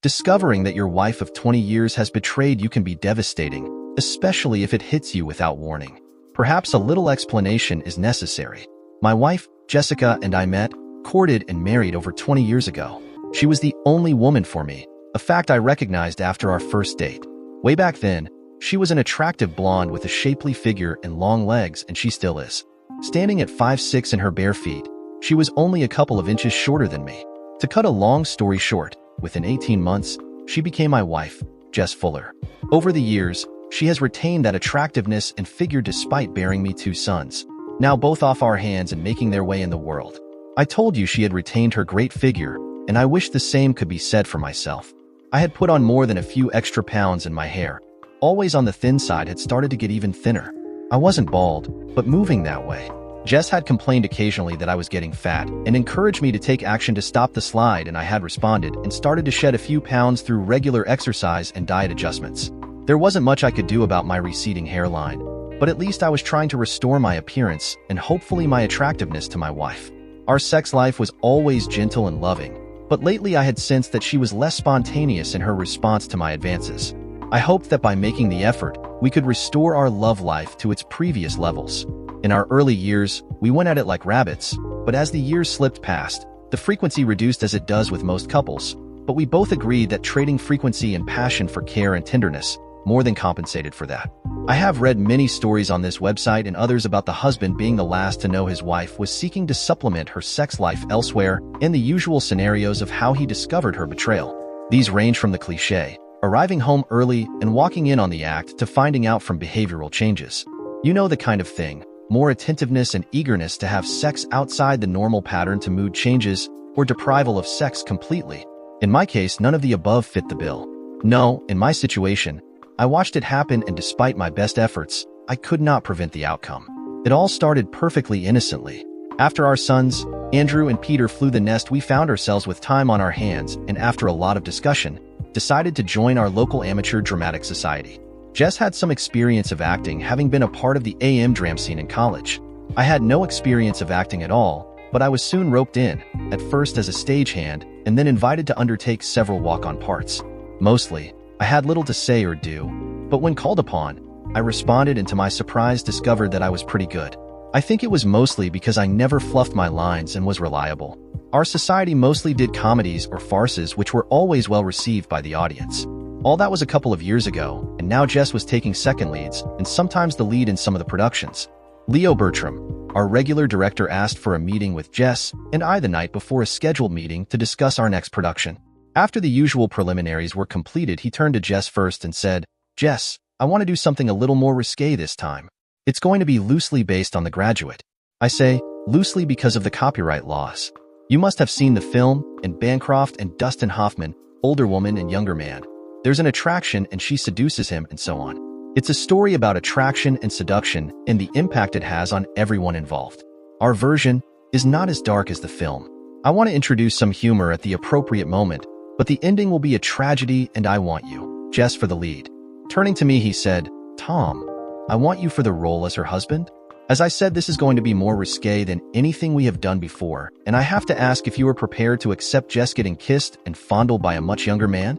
Discovering that your wife of 20 years has betrayed you can be devastating, especially if it hits you without warning. Perhaps a little explanation is necessary. My wife, Jessica, and I met, courted, and married over 20 years ago. She was the only woman for me, a fact I recognized after our first date. Way back then, she was an attractive blonde with a shapely figure and long legs, and she still is. Standing at 5'6" in her bare feet, she was only a couple of inches shorter than me. To cut a long story short, within 18 months, she became my wife, Jess Fuller. Over the years, she has retained that attractiveness and figure despite bearing me 2 sons, now both off our hands and making their way in the world. I told you she had retained her great figure, and I wish the same could be said for myself. I had put on more than a few extra pounds, and my hair, always on the thin side, had started to get even thinner. I wasn't bald, but moving that way. Jess had complained occasionally that I was getting fat and encouraged me to take action to stop the slide, and I had responded and started to shed a few pounds through regular exercise and diet adjustments. There wasn't much I could do about my receding hairline, but at least I was trying to restore my appearance and hopefully my attractiveness to my wife. Our sex life was always gentle and loving, but lately I had sensed that she was less spontaneous in her response to my advances. I hoped that by making the effort, we could restore our love life to its previous levels. In our early years, we went at it like rabbits, but as the years slipped past, the frequency reduced as it does with most couples, but we both agreed that trading frequency and passion for care and tenderness more than compensated for that. I have read many stories on this website and others about the husband being the last to know his wife was seeking to supplement her sex life elsewhere, and the usual scenarios of how he discovered her betrayal. These range from the cliché, arriving home early and walking in on the act, to finding out from behavioral changes. You know the kind of thing, more attentiveness and eagerness to have sex outside the normal pattern, to mood changes or deprival of sex completely. In my case, none of the above fit the bill. No, in my situation, I watched it happen, and despite my best efforts, I could not prevent the outcome. It all started perfectly innocently. After our sons, Andrew and Peter, flew the nest, we found ourselves with time on our hands, and after a lot of discussion, decided to join our local amateur dramatic society. Jess had some experience of acting, having been a part of the AM dram scene in college. I had no experience of acting at all, but I was soon roped in, at first as a stagehand, and then invited to undertake several walk-on parts. Mostly, I had little to say or do, but when called upon, I responded, and to my surprise discovered that I was pretty good. I think it was mostly because I never fluffed my lines and was reliable. Our society mostly did comedies or farces, which were always well received by the audience. All that was a couple of years ago, and now Jess was taking second leads, and sometimes the lead in some of the productions. Leo Bertram, our regular director, asked for a meeting with Jess and I the night before a scheduled meeting to discuss our next production. After the usual preliminaries were completed, he turned to Jess first and said, "Jess, I want to do something a little more risque this time. It's going to be loosely based on The Graduate." I say, loosely because of the copyright laws. You must have seen the film, and Bancroft and Dustin Hoffman, older woman and younger man. There's an attraction and she seduces him, and so on. It's a story about attraction and seduction and the impact it has on everyone involved. Our version is not as dark as the film. I want to introduce some humor at the appropriate moment, but the ending will be a tragedy, and I want you, Jess, for the lead. Turning to me, he said, "Tom, I want you for the role as her husband." As I said, this is going to be more risque than anything we have done before, and I have to ask if you are prepared to accept Jess getting kissed and fondled by a much younger man?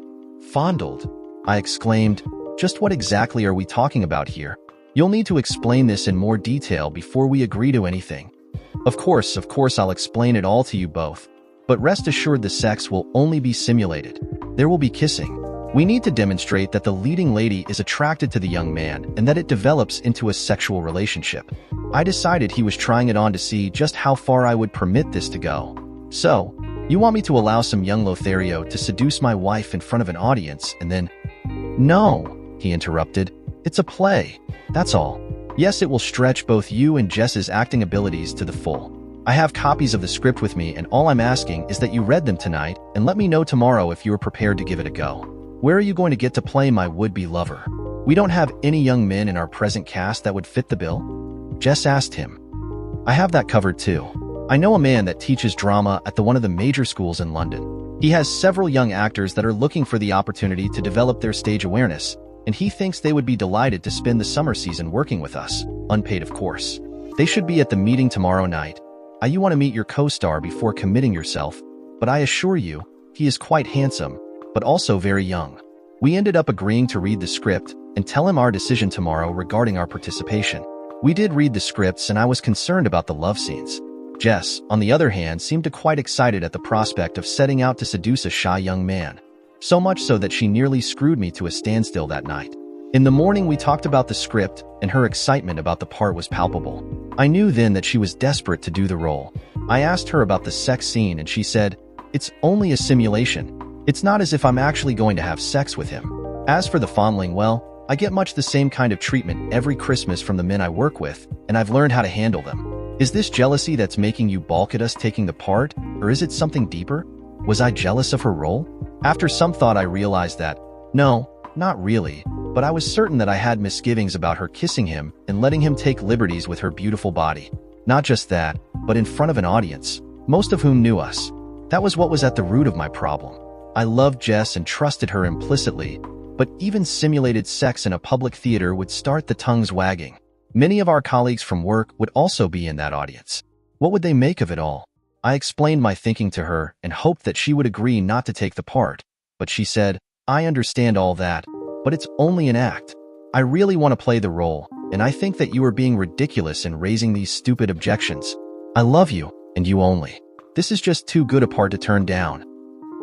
Fondled? I exclaimed. Just what exactly are we talking about here? You'll need to explain this in more detail before we agree to anything. Of course, I'll explain it all to you both. But rest assured, the sex will only be simulated. There will be kissing. We need to demonstrate that the leading lady is attracted to the young man and that it develops into a sexual relationship. I decided he was trying it on to see just how far I would permit this to go. "So, you want me to allow some young Lothario to seduce my wife in front of an audience and then—" "No," he interrupted. "It's a play. That's all. Yes, it will stretch both you and Jess's acting abilities to the full. I have copies of the script with me, and all I'm asking is that you read them tonight and let me know tomorrow if you are prepared to give it a go. Where are you going to get to play my would-be lover? We don't have any young men in our present cast that would fit the bill?" Jess asked him. "I have that covered too. I know a man that teaches drama at one of the major schools in London. He has several young actors that are looking for the opportunity to develop their stage awareness, and he thinks they would be delighted to spend the summer season working with us, unpaid of course. They should be at the meeting tomorrow night. You want to meet your co-star before committing yourself, but I assure you, he is quite handsome, but also very young. We ended up agreeing to read the script and tell him our decision tomorrow regarding our participation. We did read the scripts and I was concerned about the love scenes. Jess, on the other hand, seemed quite excited at the prospect of setting out to seduce a shy young man. So much so that she nearly screwed me to a standstill that night. In the morning, we talked about the script, and her excitement about the part was palpable. I knew then that she was desperate to do the role. I asked her about the sex scene and she said, "It's only a simulation. It's not as if I'm actually going to have sex with him." As for the fondling, well, I get much the same kind of treatment every Christmas from the men I work with, and I've learned how to handle them. Is this jealousy that's making you balk at us taking the part, or is it something deeper? Was I jealous of her role? After some thought, I realized that, no, not really, but I was certain that I had misgivings about her kissing him and letting him take liberties with her beautiful body. Not just that, but in front of an audience, most of whom knew us. That was what was at the root of my problem. I loved Jess and trusted her implicitly, but even simulated sex in a public theater would start the tongues wagging. Many of our colleagues from work would also be in that audience. What would they make of it all? I explained my thinking to her and hoped that she would agree not to take the part, but she said, "I understand all that, but it's only an act. I really want to play the role, and I think that you are being ridiculous in raising these stupid objections. I love you, and you only. This is just too good a part to turn down."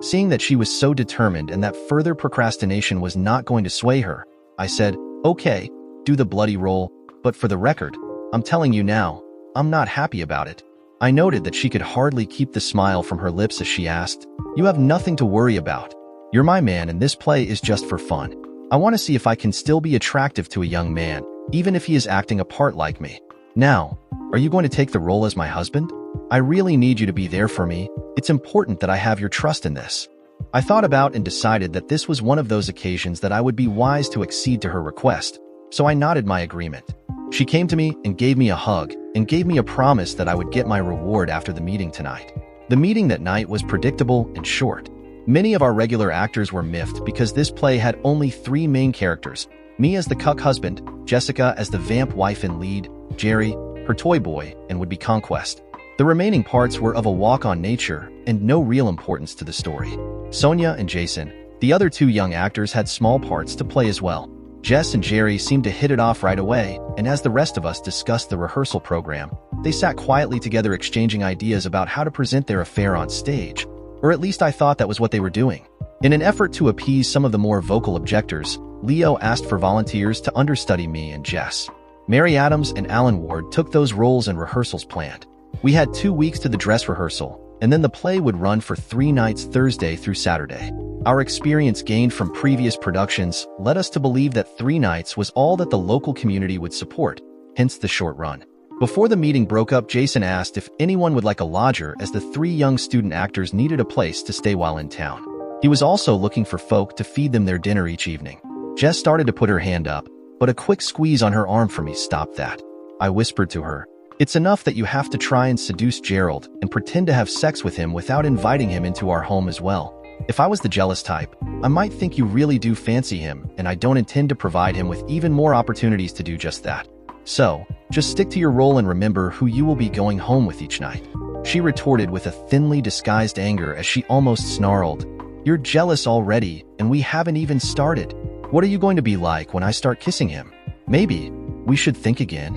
Seeing that she was so determined and that further procrastination was not going to sway her, I said, "Okay, do the bloody role, but for the record, I'm telling you now, I'm not happy about it." I noted that she could hardly keep the smile from her lips as she asked, "You have nothing to worry about. You're my man and this play is just for fun. I want to see if I can still be attractive to a young man, even if he is acting a part like me. Now, are you going to take the role as my husband? I really need you to be there for me. It's important that I have your trust in this." I thought about and decided that this was one of those occasions that I would be wise to accede to her request, so I nodded my agreement. She came to me and gave me a hug and gave me a promise that I would get my reward after the meeting tonight. The meeting that night was predictable and short. Many of our regular actors were miffed because this play had only 3 main characters: me as the cuck husband, Jessica as the vamp wife and lead, Jerry, her toy boy, and would-be conquest. The remaining parts were of a walk-on nature and no real importance to the story. Sonia and Jason, the other 2 young actors, had small parts to play as well. Jess and Jerry seemed to hit it off right away, and as the rest of us discussed the rehearsal program, they sat quietly together exchanging ideas about how to present their affair on stage. Or at least I thought that was what they were doing. In an effort to appease some of the more vocal objectors, Leo asked for volunteers to understudy me and Jess. Mary Adams and Alan Ward took those roles and rehearsals planned. We had 2 weeks to the dress rehearsal, and then the play would run for 3 nights, Thursday through Saturday. Our experience gained from previous productions led us to believe that 3 nights was all that the local community would support, hence the short run. Before the meeting broke up, Jason asked if anyone would like a lodger, as the 3 young student actors needed a place to stay while in town. He was also looking for folk to feed them their dinner each evening. Jess started to put her hand up, but a quick squeeze on her arm from me stopped that. I whispered to her, "It's enough that you have to try and seduce Gerald and pretend to have sex with him without inviting him into our home as well. If I was the jealous type, I might think you really do fancy him, and I don't intend to provide him with even more opportunities to do just that. So, just stick to your role and remember who you will be going home with each night." She retorted with a thinly disguised anger as she almost snarled, "You're jealous already, and we haven't even started. What are you going to be like when I start kissing him? Maybe we should think again."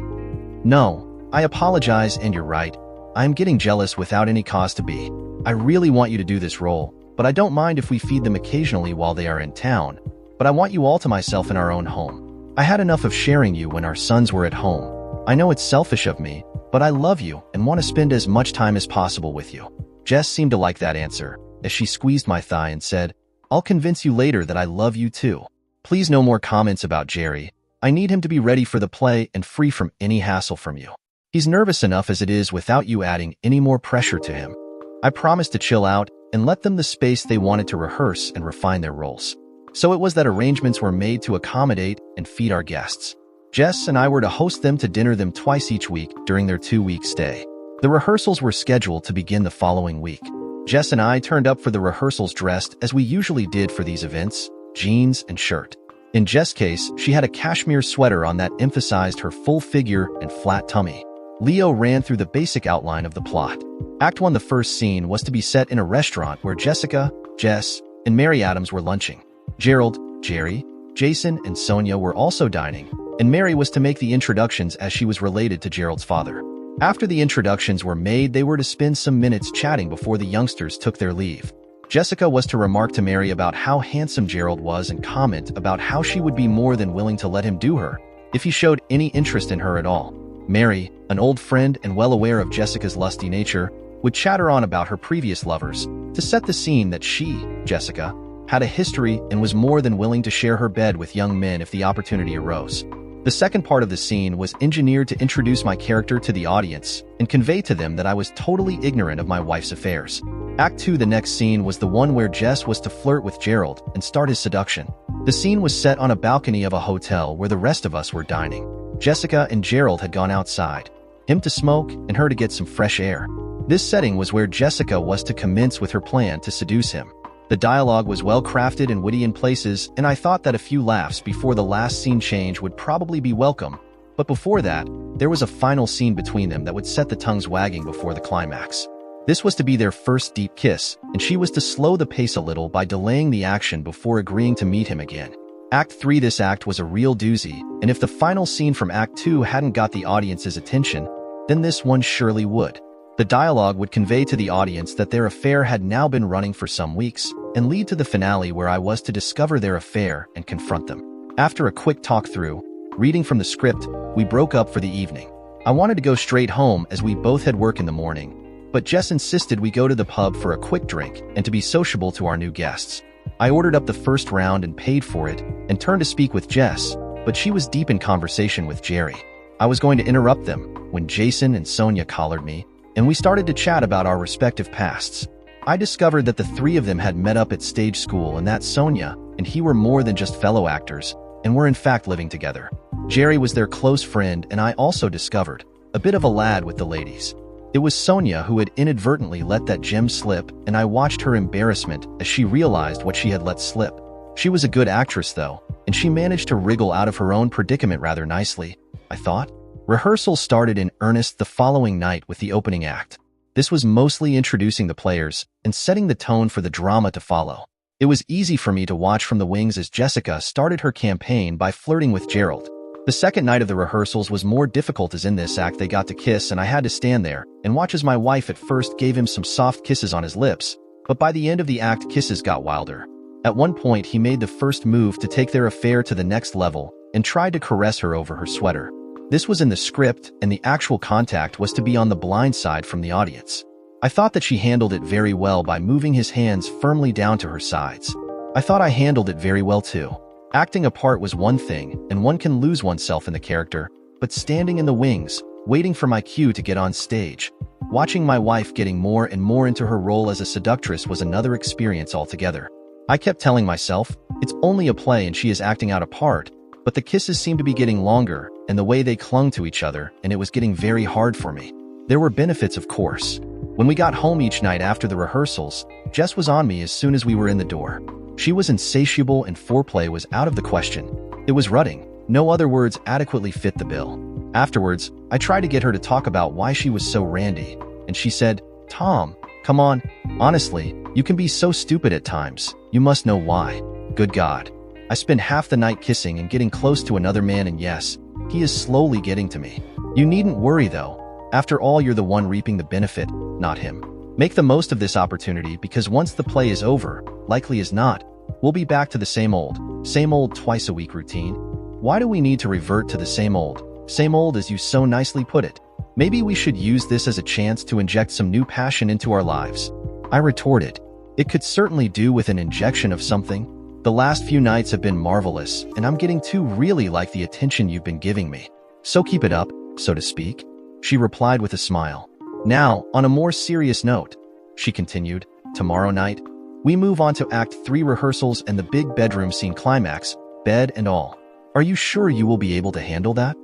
"No, I apologize, and you're right. I'm getting jealous without any cause to be. I really want you to do this role, but I don't mind if we feed them occasionally while they are in town. But I want you all to myself in our own home. I had enough of sharing you when our sons were at home. I know it's selfish of me, but I love you and want to spend as much time as possible with you." Jess seemed to like that answer, as she squeezed my thigh and said, "I'll convince you later that I love you too. Please, no more comments about Jerry. I need him to be ready for the play and free from any hassle from you. He's nervous enough as it is without you adding any more pressure to him." I promised to chill out and let them the space they wanted to rehearse and refine their roles. So it was that arrangements were made to accommodate and feed our guests. Jess and I were to host them to dinner them twice each week during their 2-week stay. The rehearsals were scheduled to begin the following week. Jess and I turned up for the rehearsals dressed as we usually did for these events, jeans and shirt. In Jess' case, she had a cashmere sweater on that emphasized her full figure and flat tummy. Leo ran through the basic outline of the plot. Act 1, the first scene, was to be set in a restaurant where Jessica, Jess, and Mary Adams were lunching. Gerald, Jerry, Jason, and Sonia were also dining, and Mary was to make the introductions as she was related to Gerald's father. After the introductions were made, they were to spend some minutes chatting before the youngsters took their leave. Jessica was to remark to Mary about how handsome Gerald was and comment about how she would be more than willing to let him do her if he showed any interest in her at all. Mary, an old friend and well aware of Jessica's lusty nature, would chatter on about her previous lovers to set the scene that she, Jessica, had a history and was more than willing to share her bed with young men if the opportunity arose. The second part of the scene was engineered to introduce my character to the audience and convey to them that I was totally ignorant of my wife's affairs. Act 2, the next scene, was the one where Jess was to flirt with Gerald and start his seduction. The scene was set on a balcony of a hotel where the rest of us were dining. Jessica and Gerald had gone outside, him to smoke and her to get some fresh air. This setting was where Jessica was to commence with her plan to seduce him. The dialogue was well crafted and witty in places, and I thought that a few laughs before the last scene change would probably be welcome. But before that, there was a final scene between them that would set the tongues wagging before the climax. This was to be their first deep kiss, and she was to slow the pace a little by delaying the action before agreeing to meet him again. Act 3, this act was a real doozy, and if the final scene from Act 2 hadn't got the audience's attention, then this one surely would. The dialogue would convey to the audience that their affair had now been running for some weeks, and lead to the finale where I was to discover their affair and confront them. After a quick talk-through, reading from the script, we broke up for the evening. I wanted to go straight home as we both had work in the morning, but Jess insisted we go to the pub for a quick drink and to be sociable to our new guests. I ordered up the first round and paid for it, and turned to speak with Jess, but she was deep in conversation with Jerry. I was going to interrupt them when Jason and Sonia collared me, and we started to chat about our respective pasts. I discovered that the three of them had met up at stage school and that Sonia and he were more than just fellow actors and were in fact living together. Jerry was their close friend, and I also discovered a bit of a lad with the ladies. It was Sonia who had inadvertently let that gem slip, and I watched her embarrassment as she realized what she had let slip. She was a good actress though, and she managed to wriggle out of her own predicament rather nicely, I thought. Rehearsal started in earnest the following night with the opening act. This was mostly introducing the players and setting the tone for the drama to follow. It was easy for me to watch from the wings as Jessica started her campaign by flirting with Gerald. The second night of the rehearsals was more difficult as in this act they got to kiss and I had to stand there and watch as my wife at first gave him some soft kisses on his lips, but by the end of the act kisses got wilder. At one point he made the first move to take their affair to the next level and tried to caress her over her sweater. This was in the script, and the actual contact was to be on the blind side from the audience. I thought that she handled it very well by moving his hands firmly down to her sides. I thought I handled it very well too. Acting a part was one thing, and one can lose oneself in the character, but standing in the wings, waiting for my cue to get on stage, watching my wife getting more and more into her role as a seductress was another experience altogether. I kept telling myself, it's only a play and she is acting out a part, but the kisses seemed to be getting longer, and the way they clung to each other, and it was getting very hard for me. There were benefits, of course. When we got home each night after the rehearsals, Jess was on me as soon as we were in the door. She was insatiable and foreplay was out of the question. It was rutting. No other words adequately fit the bill. Afterwards, I tried to get her to talk about why she was so randy, and she said, "Tom, come on. Honestly, you can be so stupid at times. You must know why." Good God. I spend half the night kissing and getting close to another man, and yes, he is slowly getting to me. You needn't worry though. After all, you're the one reaping the benefit, not him. Make the most of this opportunity because once the play is over, likely as not, we'll be back to the same old twice-a-week routine. Why do we need to revert to the same old as you so nicely put it? Maybe we should use this as a chance to inject some new passion into our lives. I retorted. It could certainly do with an injection of something. The last few nights have been marvelous, and I'm getting to really like the attention you've been giving me. So keep it up, so to speak. She replied with a smile. Now, on a more serious note, she continued, tomorrow night, we move on to Act 3 rehearsals and the big bedroom scene climax, bed and all. Are you sure you will be able to handle that?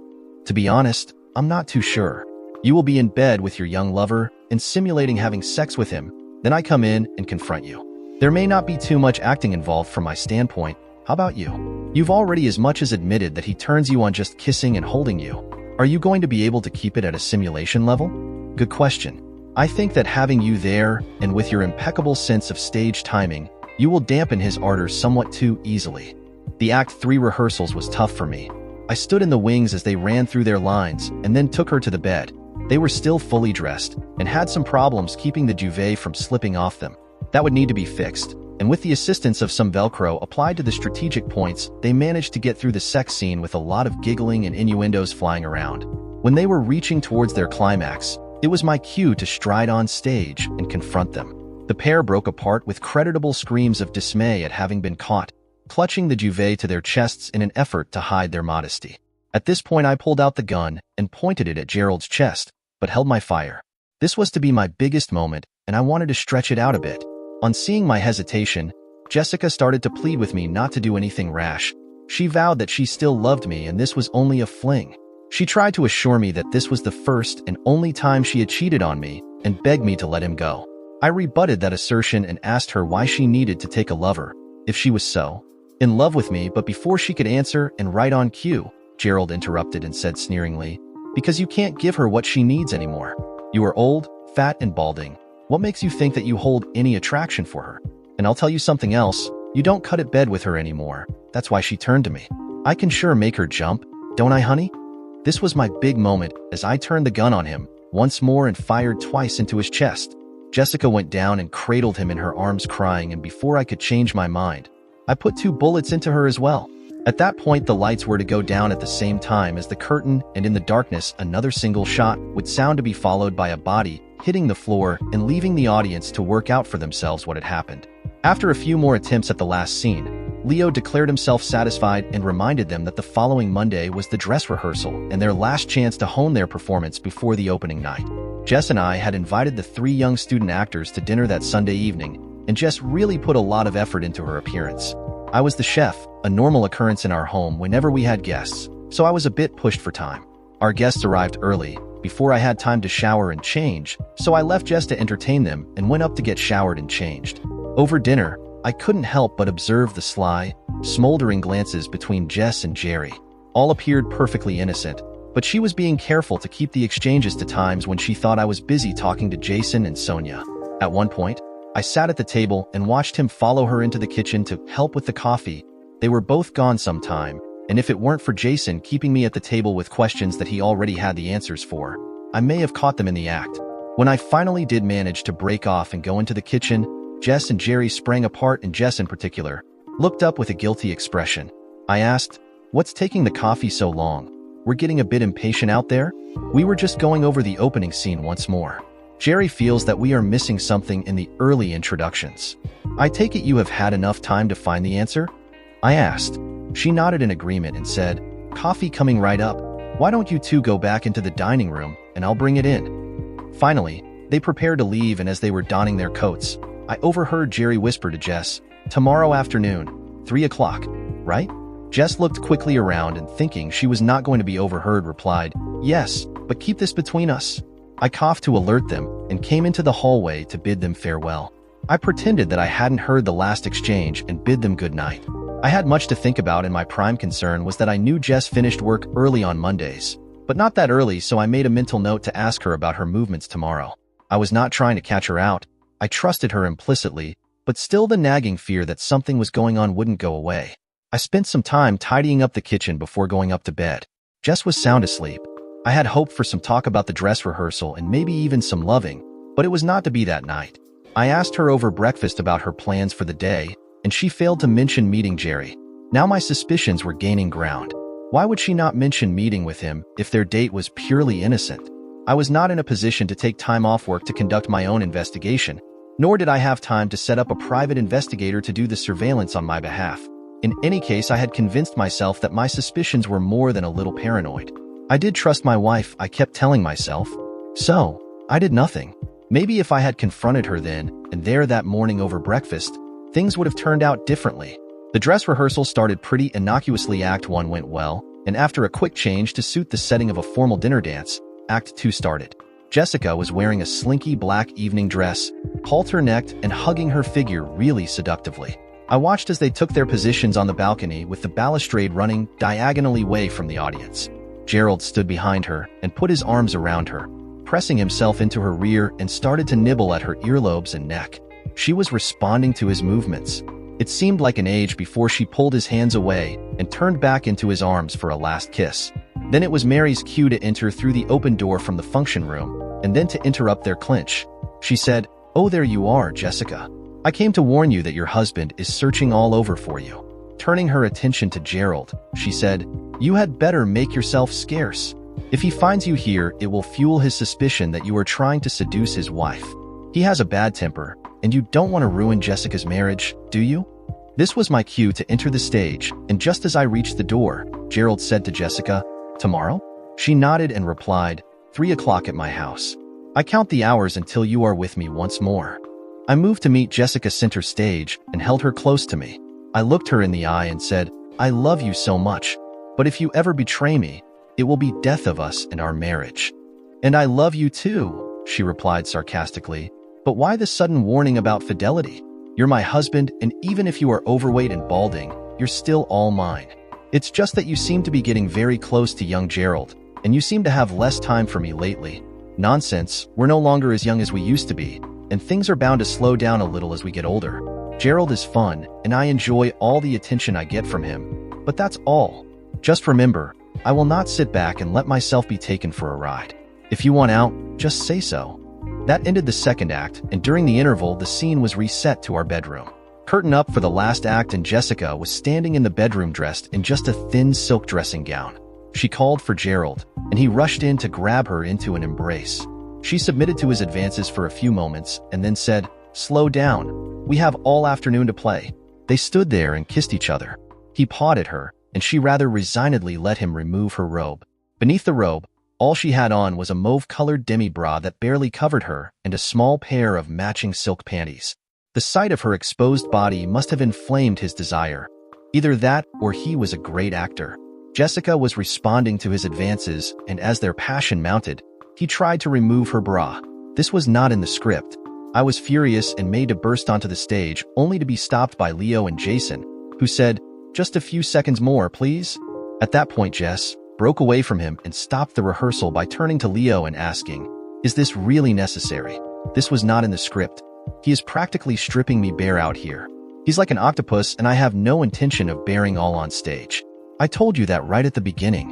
To be honest, I'm not too sure. You will be in bed with your young lover and simulating having sex with him, then I come in and confront you. There may not be too much acting involved from my standpoint. How about you? You've already as much as admitted that he turns you on just kissing and holding you. Are you going to be able to keep it at a simulation level? Good question. I think that having you there, and with your impeccable sense of stage timing, You will dampen his ardor somewhat too easily. The Act 3 rehearsals was tough for me. I stood in the wings as they ran through their lines and then took her to the bed. They were still fully dressed and had some problems keeping the duvet from slipping off them. That would need to be fixed, and with the assistance of some Velcro applied to the strategic points, they managed to get through the sex scene with a lot of giggling and innuendos flying around. When they were reaching towards their climax, it was my cue to stride on stage and confront them. The pair broke apart with creditable screams of dismay at having been caught, clutching the duvet to their chests in an effort to hide their modesty. At this point, I pulled out the gun and pointed it at Gerald's chest, but held my fire. This was to be my biggest moment, and I wanted to stretch it out a bit. On seeing my hesitation, Jessica started to plead with me not to do anything rash. She vowed that she still loved me and this was only a fling. She tried to assure me that this was the first and only time she had cheated on me and begged me to let him go. I rebutted that assertion and asked her why she needed to take a lover, if she was so in love with me, but before she could answer and right on cue, Gerald interrupted and said sneeringly, "Because you can't give her what she needs anymore. You are old, fat, and balding. What makes you think that you hold any attraction for her? And I'll tell you something else, you don't cut at bed with her anymore. That's why she turned to me. I can sure make her jump, don't I, honey?" This was my big moment as I turned the gun on him once more and fired twice into his chest. Jessica went down and cradled him in her arms crying, and before I could change my mind, I put 2 bullets into her as well. At that point, the lights were to go down at the same time as the curtain, and in the darkness, another single shot would sound to be followed by a body hitting the floor and leaving the audience to work out for themselves what had happened. After a few more attempts at the last scene, Leo declared himself satisfied and reminded them that the following Monday was the dress rehearsal and their last chance to hone their performance before the opening night. Jess and I had invited the 3 young student actors to dinner that Sunday evening, and Jess really put a lot of effort into her appearance. I was the chef, a normal occurrence in our home whenever we had guests, so I was a bit pushed for time. Our guests arrived early, before I had time to shower and change, so I left Jess to entertain them and went up to get showered and changed. Over dinner, I couldn't help but observe the sly, smoldering glances between Jess and Jerry. All appeared perfectly innocent, but she was being careful to keep the exchanges to times when she thought I was busy talking to Jason and Sonia. At one point, I sat at the table and watched him follow her into the kitchen to help with the coffee. They were both gone some time, and if it weren't for Jason keeping me at the table with questions that he already had the answers for, I may have caught them in the act. When I finally did manage to break off and go into the kitchen, Jess and Jerry sprang apart, and Jess in particular looked up with a guilty expression. I asked, "What's taking the coffee so long? We're getting a bit impatient out there? We were just going over the opening scene once more. Jerry feels that we are missing something in the early introductions. I take it you have had enough time to find the answer?" I asked. She nodded in agreement and said, "Coffee coming right up. Why don't you 2 go back into the dining room and I'll bring it in." Finally, they prepared to leave, and as they were donning their coats, I overheard Jerry whisper to Jess, "Tomorrow afternoon, 3 o'clock, right?" Jess looked quickly around and, thinking she was not going to be overheard, replied, "Yes, but keep this between us." I coughed to alert them and came into the hallway to bid them farewell. I pretended that I hadn't heard the last exchange and bid them good night. I had much to think about, and my prime concern was that I knew Jess finished work early on Mondays, but not that early, so I made a mental note to ask her about her movements tomorrow. I was not trying to catch her out. I trusted her implicitly, but still the nagging fear that something was going on wouldn't go away. I spent some time tidying up the kitchen before going up to bed. Jess was sound asleep. I had hoped for some talk about the dress rehearsal and maybe even some loving, but it was not to be that night. I asked her over breakfast about her plans for the day, and she failed to mention meeting Jerry. Now my suspicions were gaining ground. Why would she not mention meeting with him if their date was purely innocent? I was not in a position to take time off work to conduct my own investigation, nor did I have time to set up a private investigator to do the surveillance on my behalf. In any case, I had convinced myself that my suspicions were more than a little paranoid. I did trust my wife, I kept telling myself. So, I did nothing. Maybe if I had confronted her then and there that morning over breakfast, things would have turned out differently. The dress rehearsal started pretty innocuously. Act 1 went well, and after a quick change to suit the setting of a formal dinner dance, Act 2 started. Jessica was wearing a slinky black evening dress, halter-necked and hugging her figure really seductively. I watched as they took their positions on the balcony with the balustrade running diagonally away from the audience. Gerald stood behind her and put his arms around her, pressing himself into her rear, and started to nibble at her earlobes and neck. She was responding to his movements. It seemed like an age before she pulled his hands away and turned back into his arms for a last kiss. Then it was Mary's cue to enter through the open door from the function room, and then to interrupt their clinch. She said, "Oh, there you are, Jessica. I came to warn you that your husband is searching all over for you." Turning her attention to Gerald, she said, "You had better make yourself scarce. If he finds you here, it will fuel his suspicion that you are trying to seduce his wife. He has a bad temper, and you don't want to ruin Jessica's marriage, do you?" This was my cue to enter the stage, and just as I reached the door, Gerald said to Jessica, "Tomorrow?" She nodded and replied, 3 o'clock at my house. I count the hours until you are with me once more. I moved to meet Jessica center stage and held her close to me. I looked her in the eye and said, "I love you so much, but if you ever betray me, it will be death of us and our marriage." "And I love you too," she replied sarcastically. "But why the sudden warning about fidelity? You're my husband, and even if you are overweight and balding, you're still all mine. It's just that you seem to be getting very close to young Gerald, and you seem to have less time for me lately." "Nonsense, we're no longer as young as we used to be, and things are bound to slow down a little as we get older. Gerald is fun, and I enjoy all the attention I get from him, but that's all. Just remember, I will not sit back and let myself be taken for a ride. If you want out, just say so." That ended the second act, and during the interval, the scene was reset to our bedroom. Curtain up for the last act, and Jessica was standing in the bedroom dressed in just a thin silk dressing gown. She called for Gerald, and he rushed in to grab her into an embrace. She submitted to his advances for a few moments and then said, "Slow down. We have all afternoon to play." They stood there and kissed each other. He pawed at her, and she rather resignedly let him remove her robe. Beneath the robe, all she had on was a mauve-colored demi-bra that barely covered her and a small pair of matching silk panties. The sight of her exposed body must have inflamed his desire. Either that or he was a great actor. Jessica was responding to his advances, and as their passion mounted, he tried to remove her bra. This was not in the script. I was furious and made to burst onto the stage, only to be stopped by Leo and Jason, who said, "Just a few seconds more, please." At that point, Jess broke away from him and stopped the rehearsal by turning to Leo and asking, "Is this really necessary? This was not in the script. He is practically stripping me bare out here. He's like an octopus, and I have no intention of bearing all on stage. I told you that right at the beginning."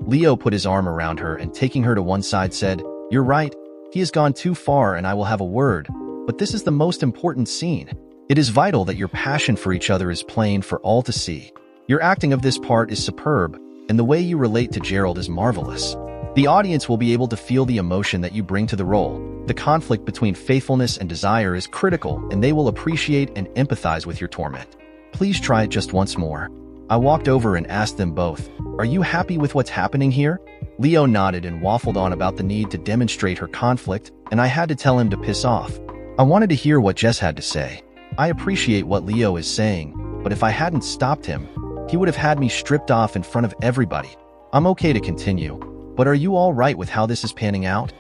Leo put his arm around her and taking her to one side said, "You're right. He has gone too far and I will have a word. But this is the most important scene. It is vital that your passion for each other is plain for all to see. Your acting of this part is superb, and the way you relate to Gerald is marvelous. The audience will be able to feel the emotion that you bring to the role. The conflict between faithfulness and desire is critical, and they will appreciate and empathize with your torment. Please try it just once more." I walked over and asked them both, "Are you happy with what's happening here?" Leo nodded and waffled on about the need to demonstrate her conflict, and I had to tell him to piss off. I wanted to hear what Jess had to say. I appreciate what Leo is saying, but if I hadn't stopped him, he would have had me stripped off in front of everybody. I'm okay to continue, but are you all right with how this is panning out?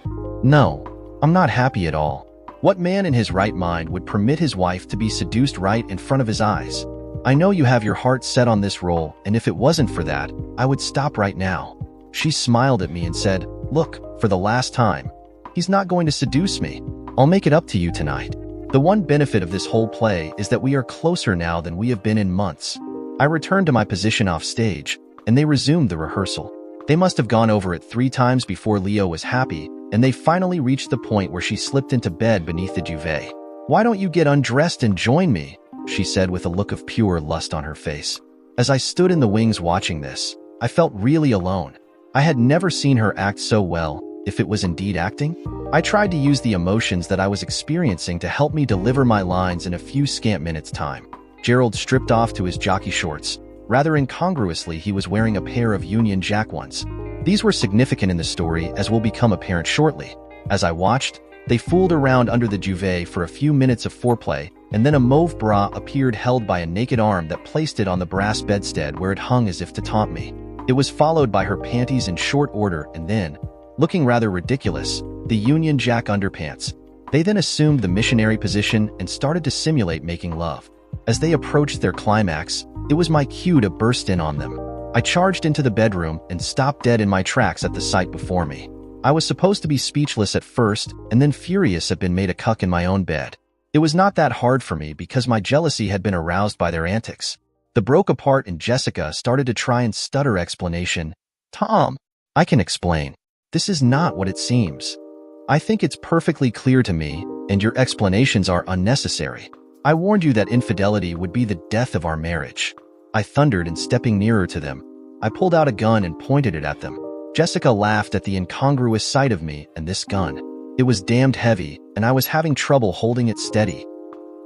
No, I'm not happy at all. What man in his right mind would permit his wife to be seduced right in front of his eyes? I know you have your heart set on this role, and if it wasn't for that, I would stop right now. She smiled at me and said, "Look, for the last time, he's not going to seduce me. I'll make it up to you tonight." The one benefit of this whole play is that we are closer now than we have been in months. I returned to my position off stage, and they resumed the rehearsal. They must have gone over it 3 times before Leo was happy, and they finally reached the point where she slipped into bed beneath the duvet. "Why don't you get undressed and join me?" she said with a look of pure lust on her face. As I stood in the wings watching this, I felt really alone. I had never seen her act so well, if it was indeed acting. I tried to use the emotions that I was experiencing to help me deliver my lines in a few scant minutes' time. Gerald stripped off to his jockey shorts. Rather incongruously, he was wearing a pair of Union Jack ones. These were significant in the story, as will become apparent shortly. As I watched, they fooled around under the duvet for a few minutes of foreplay, and then a mauve bra appeared held by a naked arm that placed it on the brass bedstead where it hung as if to taunt me. It was followed by her panties in short order and then, looking rather ridiculous, the Union Jack underpants. They then assumed the missionary position and started to simulate making love. As they approached their climax, it was my cue to burst in on them. I charged into the bedroom and stopped dead in my tracks at the sight before me. I was supposed to be speechless at first and then furious at being made a cuck in my own bed. It was not that hard for me because my jealousy had been aroused by their antics. They broke apart and Jessica started to try and stutter explanation. Tom, I can explain. This is not what it seems. I think it's perfectly clear to me, and your explanations are unnecessary. I warned you that infidelity would be the death of our marriage. I thundered, and stepping nearer to them, I pulled out a gun and pointed it at them. Jessica laughed at the incongruous sight of me and this gun. It was damned heavy, and I was having trouble holding it steady.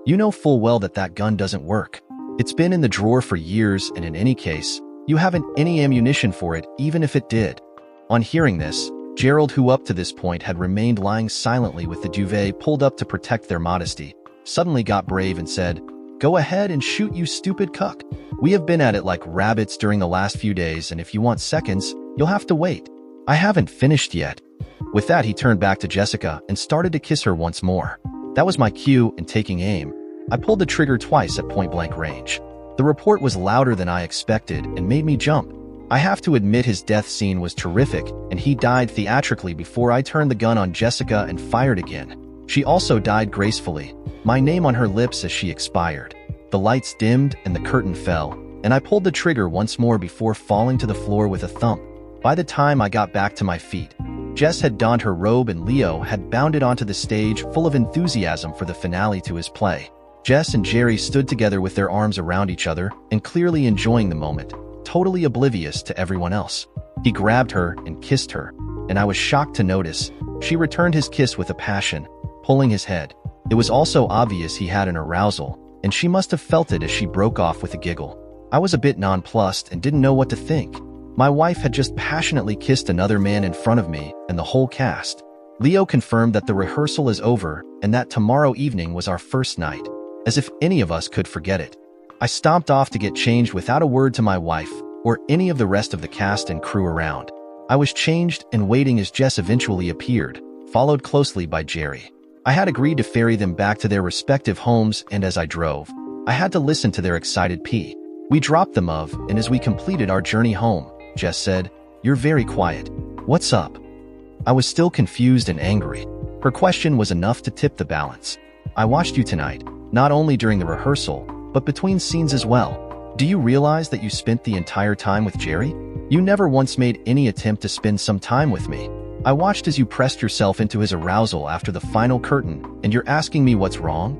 You know full well that that gun doesn't work. It's been in the drawer for years, and in any case, you haven't any ammunition for it, even if it did. On hearing this, Gerald, who up to this point had remained lying silently with the duvet pulled up to protect their modesty, suddenly got brave and said, "Go ahead and shoot, you stupid cuck. We have been at it like rabbits during the last few days, and if you want seconds, you'll have to wait. I haven't finished yet." With that, he turned back to Jessica and started to kiss her once more. That was my cue, and taking aim, I pulled the trigger twice at point-blank range. The report was louder than I expected and made me jump. I have to admit his death scene was terrific, and he died theatrically before I turned the gun on Jessica and fired again. She also died gracefully, my name on her lips as she expired. The lights dimmed and the curtain fell, and I pulled the trigger once more before falling to the floor with a thump. By the time I got back to my feet, Jess had donned her robe and Leo had bounded onto the stage full of enthusiasm for the finale to his play. Jess and Jerry stood together with their arms around each other and clearly enjoying the moment, totally oblivious to everyone else. He grabbed her and kissed her, and I was shocked to notice she returned his kiss with a passion, pulling his head. It was also obvious he had an arousal, and she must have felt it as she broke off with a giggle. I was a bit nonplussed and didn't know what to think. My wife had just passionately kissed another man in front of me and the whole cast. Leo confirmed that the rehearsal is over and that tomorrow evening was our first night, as if any of us could forget it. I stomped off to get changed without a word to my wife or any of the rest of the cast and crew around. I was changed and waiting as Jess eventually appeared, followed closely by Jerry. I had agreed to ferry them back to their respective homes, and as I drove, I had to listen to their excited pee. We dropped them off, and as we completed our journey home, Jess said, "You're very quiet. What's up?" I was still confused and angry. Her question was enough to tip the balance. "I watched you tonight, not only during the rehearsal, but between scenes as well. Do you realize that you spent the entire time with Jerry? You never once made any attempt to spend some time with me. I watched as you pressed yourself into his arousal after the final curtain, and you're asking me what's wrong?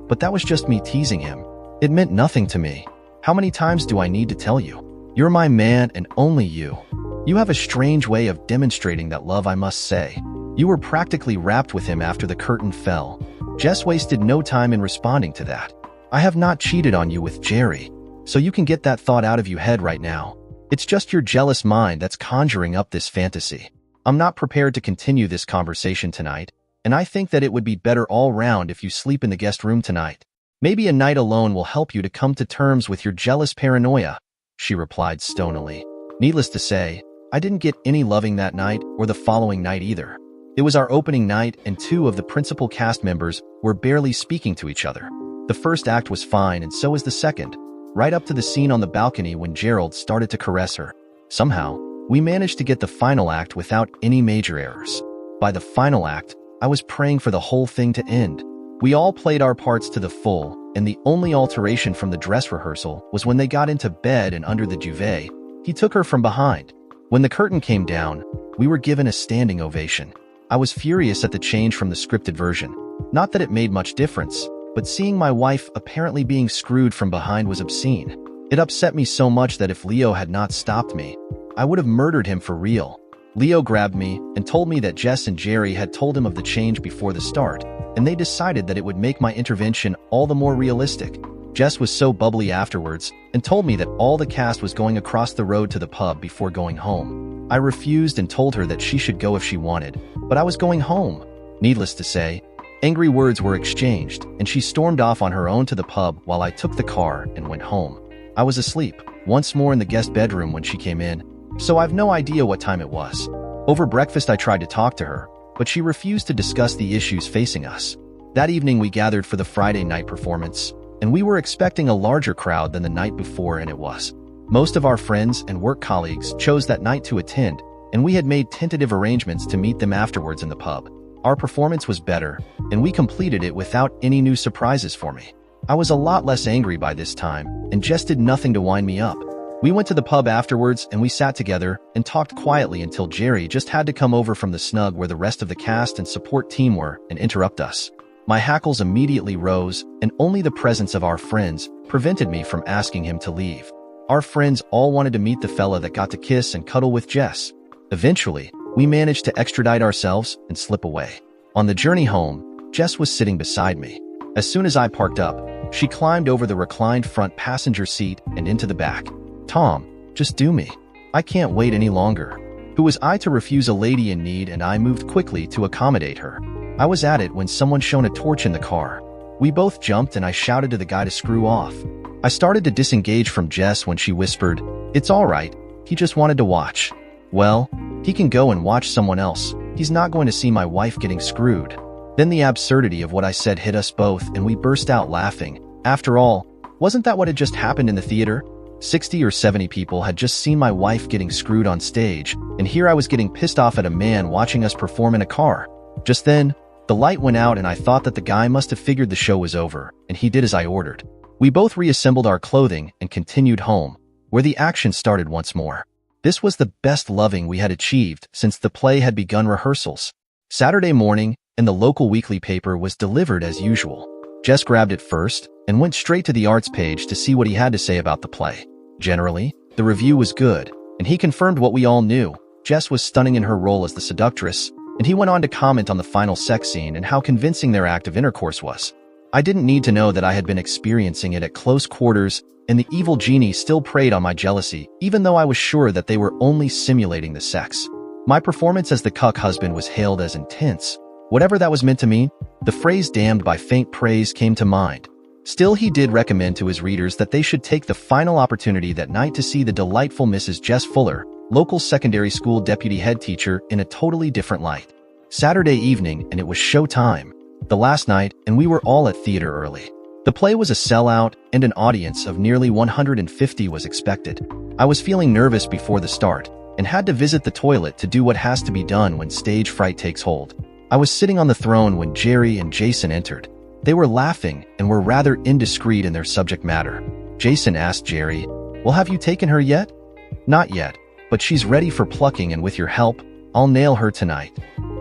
But that was just me teasing him. It meant nothing to me. How many times do I need to tell you? You're my man and only you. You have a strange way of demonstrating that love, I must say. You were practically wrapped with him after the curtain fell." Jess wasted no time in responding to that. "I have not cheated on you with Jerry, so you can get that thought out of your head right now. It's just your jealous mind that's conjuring up this fantasy. I'm not prepared to continue this conversation tonight, and I think that it would be better all round if you sleep in the guest room tonight. Maybe a night alone will help you to come to terms with your jealous paranoia," she replied stonily. Needless to say, I didn't get any loving that night or the following night either. It was our opening night, and two of the principal cast members were barely speaking to each other. The first act was fine, and so was the second, right up to the scene on the balcony when Gerald started to caress her. Somehow, we managed to get the final act without any major errors. By the final act, I was praying for the whole thing to end. We all played our parts to the full, and the only alteration from the dress rehearsal was when they got into bed and under the duvet, he took her from behind. When the curtain came down, we were given a standing ovation. I was furious at the change from the scripted version. Not that it made much difference, but seeing my wife apparently being screwed from behind was obscene. It upset me so much that if Leo had not stopped me, I would have murdered him for real. Leo grabbed me and told me that Jess and Jerry had told him of the change before the start, and they decided that it would make my intervention all the more realistic. Jess was so bubbly afterwards and told me that all the cast was going across the road to the pub before going home. I refused and told her that she should go if she wanted, but I was going home. Needless to say, angry words were exchanged, and she stormed off on her own to the pub while I took the car and went home. I was asleep, once more in the guest bedroom when she came in, so I've no idea what time it was. Over breakfast I tried to talk to her, but she refused to discuss the issues facing us. That evening we gathered for the Friday night performance, and we were expecting a larger crowd than the night before, and it was. Most of our friends and work colleagues chose that night to attend, and we had made tentative arrangements to meet them afterwards in the pub. Our performance was better, and we completed it without any new surprises for me. I was a lot less angry by this time, and Jess did nothing to wind me up. We went to the pub afterwards, and we sat together and talked quietly until Jerry just had to come over from the snug where the rest of the cast and support team were and interrupt us. My hackles immediately rose, and only the presence of our friends prevented me from asking him to leave. Our friends all wanted to meet the fella that got to kiss and cuddle with Jess. Eventually, we managed to extradite ourselves and slip away. On the journey home, Jess was sitting beside me. As soon as I parked up, she climbed over the reclined front passenger seat and into the back. "Tom, just do me. I can't wait any longer." Who was I to refuse a lady in need, and I moved quickly to accommodate her. I was at it when someone shone a torch in the car. We both jumped and I shouted to the guy to screw off. I started to disengage from Jess when she whispered, "It's all right. He just wanted to watch." Well, he can go and watch someone else. He's not going to see my wife getting screwed. Then the absurdity of what I said hit us both and we burst out laughing. After all, wasn't that what had just happened in the theater? 60 or 70 people had just seen my wife getting screwed on stage, and here I was getting pissed off at a man watching us perform in a car. Just then, the light went out and I thought that the guy must have figured the show was over, and he did as I ordered. We both reassembled our clothing and continued home, where the action started once more. This was the best loving we had achieved since the play had begun rehearsals. Saturday morning, and the local weekly paper was delivered as usual. Jess grabbed it first and went straight to the arts page to see what he had to say about the play. Generally, the review was good, and he confirmed what we all knew. Jess was stunning in her role as the seductress, and he went on to comment on the final sex scene and how convincing their act of intercourse was. I didn't need to know that I had been experiencing it at close quarters, and the evil genie still preyed on my jealousy, even though I was sure that they were only simulating the sex. My performance as the cuck husband was hailed as intense. Whatever that was meant to mean, the phrase damned by faint praise came to mind. Still, he did recommend to his readers that they should take the final opportunity that night to see the delightful Mrs. Jess Fuller, local secondary school deputy head teacher, in a totally different light. Saturday evening, and it was show time. The last night, and we were all at theater early. The play was a sellout, and an audience of nearly 150 was expected. I was feeling nervous before the start, and had to visit the toilet to do what has to be done when stage fright takes hold. I was sitting on the throne when Jerry and Jason entered. They were laughing and were rather indiscreet in their subject matter. Jason asked Jerry, "Well, have you taken her yet?" "Not yet, but she's ready for plucking, and with your help, I'll nail her tonight,"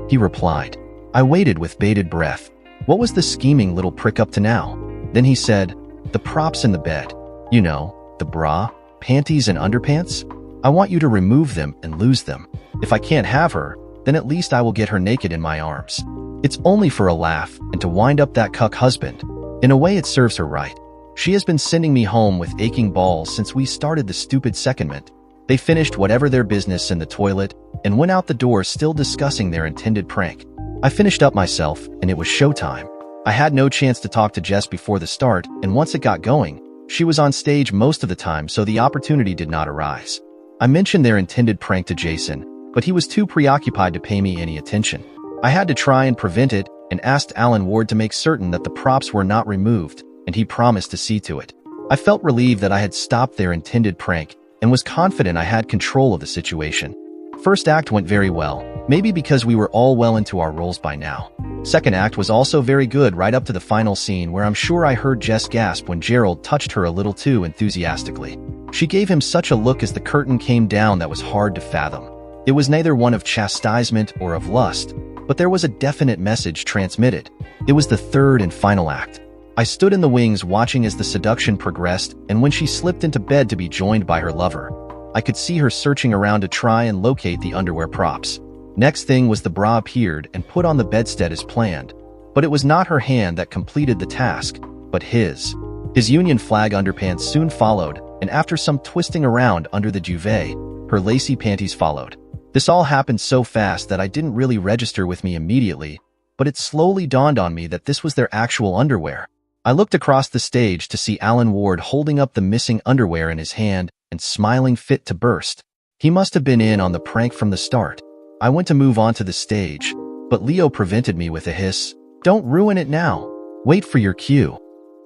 he replied. I waited with bated breath. What was the scheming little prick up to now? Then he said, "The props in the bed. You know, the bra, panties, and underpants? I want you to remove them and lose them. If I can't have her, then at least I will get her naked in my arms. It's only for a laugh and to wind up that cuck husband. In a way, it serves her right. She has been sending me home with aching balls since we started the stupid secondment." They finished whatever their business in the toilet and went out the door still discussing their intended prank. I finished up myself, and it was showtime. I had no chance to talk to Jess before the start, and once it got going, she was on stage most of the time, so the opportunity did not arise. I mentioned their intended prank to Jason, but he was too preoccupied to pay me any attention. I had to try and prevent it and asked Alan Ward to make certain that the props were not removed, and he promised to see to it. I felt relieved that I had stopped their intended prank and was confident I had control of the situation. First act went very well, maybe because we were all well into our roles by now. Second act was also very good right up to the final scene, where I'm sure I heard Jess gasp when Gerald touched her a little too enthusiastically. She gave him such a look as the curtain came down that was hard to fathom. It was neither one of chastisement or of lust, but there was a definite message transmitted. It was the third and final act. I stood in the wings watching as the seduction progressed, and when she slipped into bed to be joined by her lover, I could see her searching around to try and locate the underwear props. Next thing was the bra appeared and put on the bedstead as planned, but it was not her hand that completed the task, but his. His Union flag underpants soon followed, and after some twisting around under the duvet, her lacy panties followed. This all happened so fast that I didn't really register with me immediately, but it slowly dawned on me that this was their actual underwear. I looked across the stage to see Alan Ward holding up the missing underwear in his hand and smiling fit to burst. He must have been in on the prank from the start. I went to move on to the stage, but Leo prevented me with a hiss. "Don't ruin it now. Wait for your cue."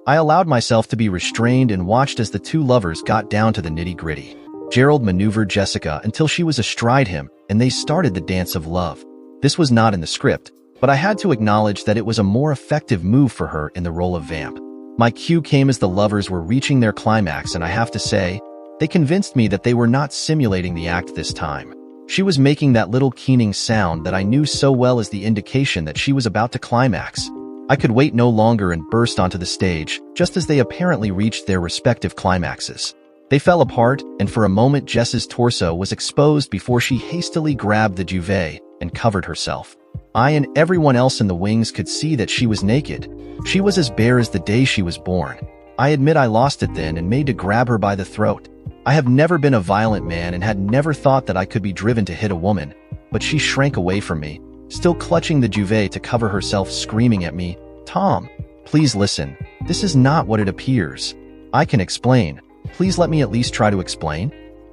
I allowed myself to be restrained and watched as the two lovers got down to the nitty-gritty. Gerald maneuvered Jessica until she was astride him, and they started the dance of love. This was not in the script, but I had to acknowledge that it was a more effective move for her in the role of vamp. My cue came as the lovers were reaching their climax, and I have to say, they convinced me that they were not simulating the act this time. She was making that little keening sound that I knew so well as the indication that she was about to climax. I could wait no longer and burst onto the stage, just as they apparently reached their respective climaxes. They fell apart, and for a moment Jess's torso was exposed before she hastily grabbed the duvet and covered herself. I and everyone else in the wings could see that she was naked. She was as bare as the day she was born. I admit I lost it then and made to grab her by the throat. I have never been a violent man and had never thought that I could be driven to hit a woman, but she shrank away from me, still clutching the duvet to cover herself, screaming at me, "Tom, please listen. This is not what it appears. I can explain. Please let me at least try to explain.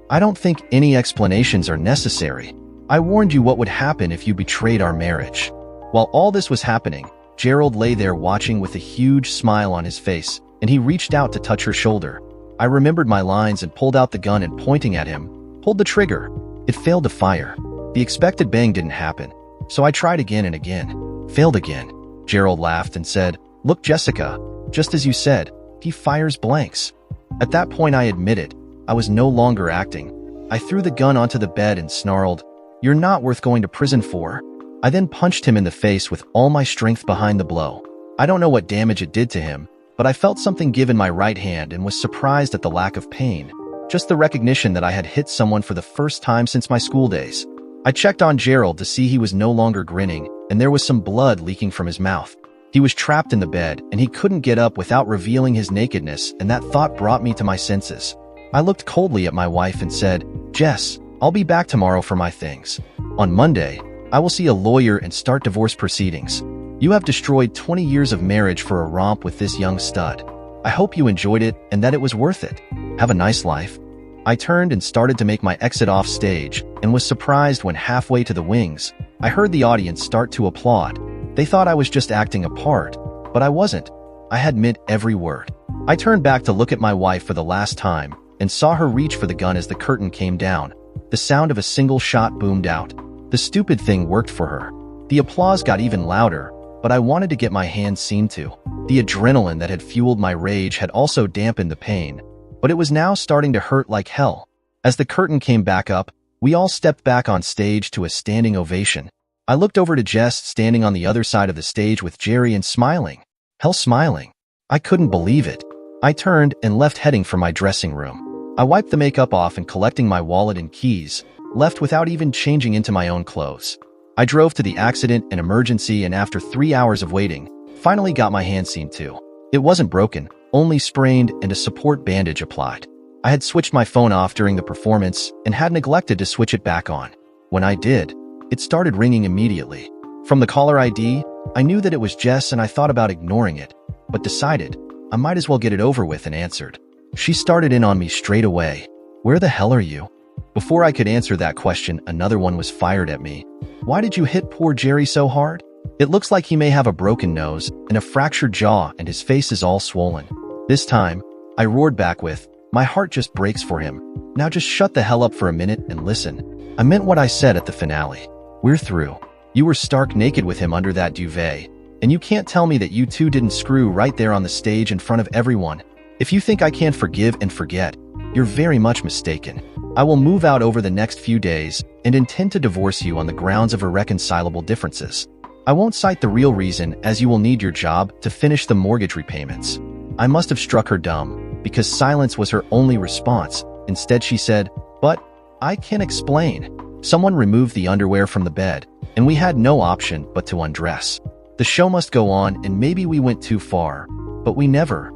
I don't think any explanations are necessary. I warned you what would happen if you betrayed our marriage." While all this was happening, Gerald lay there watching with a huge smile on his face, and he reached out to touch her shoulder. I remembered my lines and pulled out the gun and, pointing at him, pulled the trigger. It failed to fire. The expected bang didn't happen, so I tried again and again. Failed again. Gerald laughed and said, "Look, Jessica, just as you said, he fires blanks." At that point, I admitted, I was no longer acting. I threw the gun onto the bed and snarled, "You're not worth going to prison for." I then punched him in the face with all my strength behind the blow. I don't know what damage it did to him, but I felt something give in my right hand and was surprised at the lack of pain. Just the recognition that I had hit someone for the first time since my school days. I checked on Gerald to see he was no longer grinning, and there was some blood leaking from his mouth. He was trapped in the bed, and he couldn't get up without revealing his nakedness, and that thought brought me to my senses. I looked coldly at my wife and said, "Jess, I'll be back tomorrow for my things. On Monday, I will see a lawyer and start divorce proceedings. You have destroyed 20 years of marriage for a romp with this young stud. I hope you enjoyed it and that it was worth it. Have a nice life." I turned and started to make my exit off stage and was surprised when halfway to the wings, I heard the audience start to applaud. They thought I was just acting a part, but I wasn't. I had meant every word. I turned back to look at my wife for the last time and saw her reach for the gun as the curtain came down. The sound of a single shot boomed out. The stupid thing worked for her. The applause got even louder, but I wanted to get my hands seen too. The adrenaline that had fueled my rage had also dampened the pain, but it was now starting to hurt like hell. As the curtain came back up, we all stepped back on stage to a standing ovation. I looked over to Jess standing on the other side of the stage with Jerry and smiling. Hell, smiling. I couldn't believe it. I turned and left, heading for my dressing room. I wiped the makeup off and, collecting my wallet and keys, left without even changing into my own clothes. I drove to the accident and emergency, and after 3 hours of waiting, finally got my hand seen too. It wasn't broken, only sprained and a support bandage applied. I had switched my phone off during the performance and had neglected to switch it back on. When I did, it started ringing immediately. From the caller ID, I knew that it was Jess, and I thought about ignoring it, but decided I might as well get it over with and answered. She started in on me straight away. "Where the hell are you?" Before I could answer that question, another one was fired at me. "Why did you hit poor Jerry so hard? It looks like he may have a broken nose and a fractured jaw, and his face is all swollen." This time, I roared back with, "My heart just breaks for him. Now just shut the hell up for a minute and listen." I meant what I said at the finale. "We're through. You were stark naked with him under that duvet, and you can't tell me that you two didn't screw right there on the stage in front of everyone. If you think I can forgive and forget, you're very much mistaken. I will move out over the next few days and intend to divorce you on the grounds of irreconcilable differences. I won't cite the real reason, as you will need your job to finish the mortgage repayments." I must have struck her dumb, because silence was her only response. Instead, she said, "But I can explain." Someone removed the underwear from the bed, and we had no option but to undress. The show must go on, and maybe we went too far, but we never.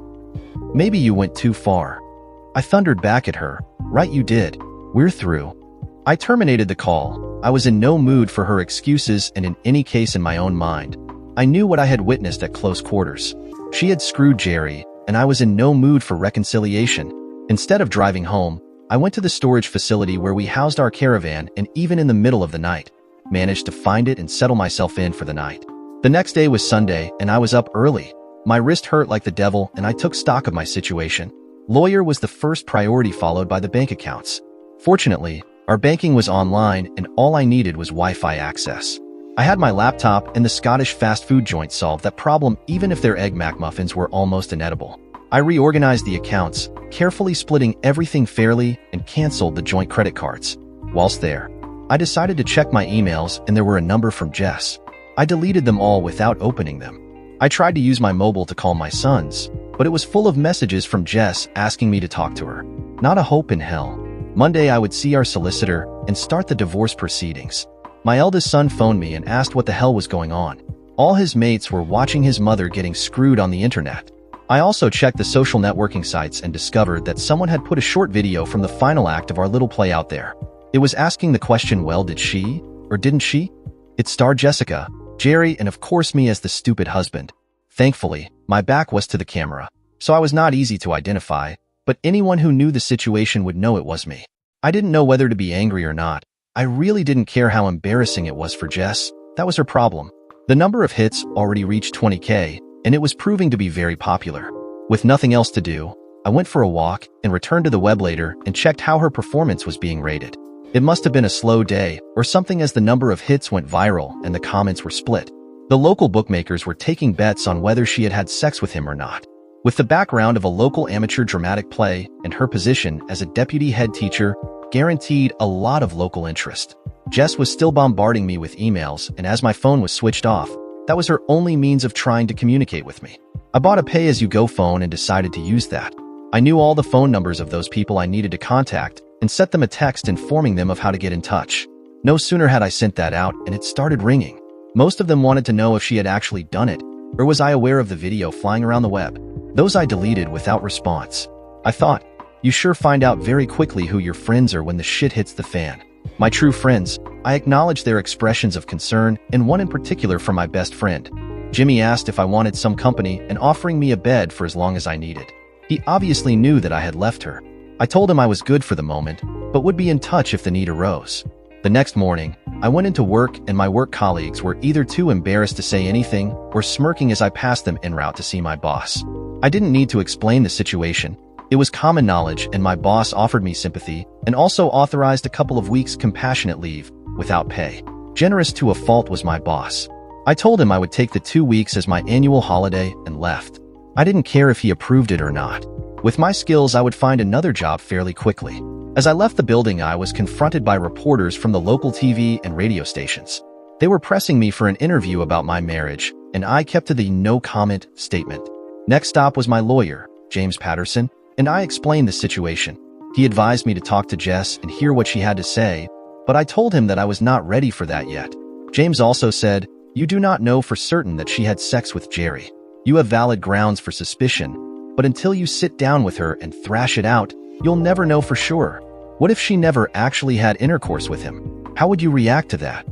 "Maybe you went too far." I thundered back at her. "Right, you did. We're through." I terminated the call. I was in no mood for her excuses, and in any case, in my own mind, I knew what I had witnessed at close quarters. She had screwed Jerry, and I was in no mood for reconciliation. Instead of driving home, I went to the storage facility where we housed our caravan, and even in the middle of the night, managed to find it and settle myself in for the night. The next day was Sunday, and I was up early. My wrist hurt like the devil, and I took stock of my situation. Lawyer was the first priority, followed by the bank accounts. Fortunately, our banking was online, and all I needed was Wi-Fi access. I had my laptop, and the Scottish fast food joint solved that problem even if their Egg McMuffins were almost inedible. I reorganized the accounts, carefully splitting everything fairly, and canceled the joint credit cards. Whilst there, I decided to check my emails, and there were a number from Jess. I deleted them all without opening them. I tried to use my mobile to call my sons, but it was full of messages from Jess asking me to talk to her. Not a hope in hell. Monday, I would see our solicitor and start the divorce proceedings. My eldest son phoned me and asked what the hell was going on. All his mates were watching his mother getting screwed on the internet. I also checked the social networking sites and discovered that someone had put a short video from the final act of our little play out there. It was asking the question, well, did she or didn't she? It starred Jessica, Jerry, and of course me as the stupid husband. Thankfully, my back was to the camera, so I was not easy to identify, but anyone who knew the situation would know it was me. I didn't know whether to be angry or not. I really didn't care how embarrassing it was for Jess. That was her problem. The number of hits already reached 20K, and it was proving to be very popular. With nothing else to do, I went for a walk and returned to the web later and checked how her performance was being rated. It must have been a slow day or something, as the number of hits went viral and the comments were split. The local bookmakers were taking bets on whether she had had sex with him or not. With the background of a local amateur dramatic play and her position as a deputy head teacher, guaranteed a lot of local interest. Jess was still bombarding me with emails, and as my phone was switched off, that was her only means of trying to communicate with me. I bought a pay-as-you-go phone and decided to use that. I knew all the phone numbers of those people I needed to contact and sent them a text informing them of how to get in touch. No sooner had I sent that out and it started ringing. Most of them wanted to know if she had actually done it, or was I aware of the video flying around the web. Those I deleted without response. I thought, you sure find out very quickly who your friends are when the shit hits the fan. My true friends, I acknowledged their expressions of concern, and one in particular from my best friend. Jimmy asked if I wanted some company and offering me a bed for as long as I needed. He obviously knew that I had left her. I told him I was good for the moment, but would be in touch if the need arose. The next morning, I went into work, and my work colleagues were either too embarrassed to say anything or smirking as I passed them en route to see my boss. I didn't need to explain the situation. It was common knowledge, and my boss offered me sympathy and also authorized a couple of weeks compassionate leave without pay. Generous to a fault was my boss. I told him I would take the 2 weeks as my annual holiday and left. I didn't care if he approved it or not. With my skills, I would find another job fairly quickly. As I left the building, I was confronted by reporters from the local TV and radio stations. They were pressing me for an interview about my marriage, and I kept to the no-comment statement. Next stop was my lawyer, James Patterson, and I explained the situation. He advised me to talk to Jess and hear what she had to say, but I told him that I was not ready for that yet. James also said, "You do not know for certain that she had sex with Jerry. You have valid grounds for suspicion, but until you sit down with her and thrash it out, you'll never know for sure. What if she never actually had intercourse with him? How would you react to that?"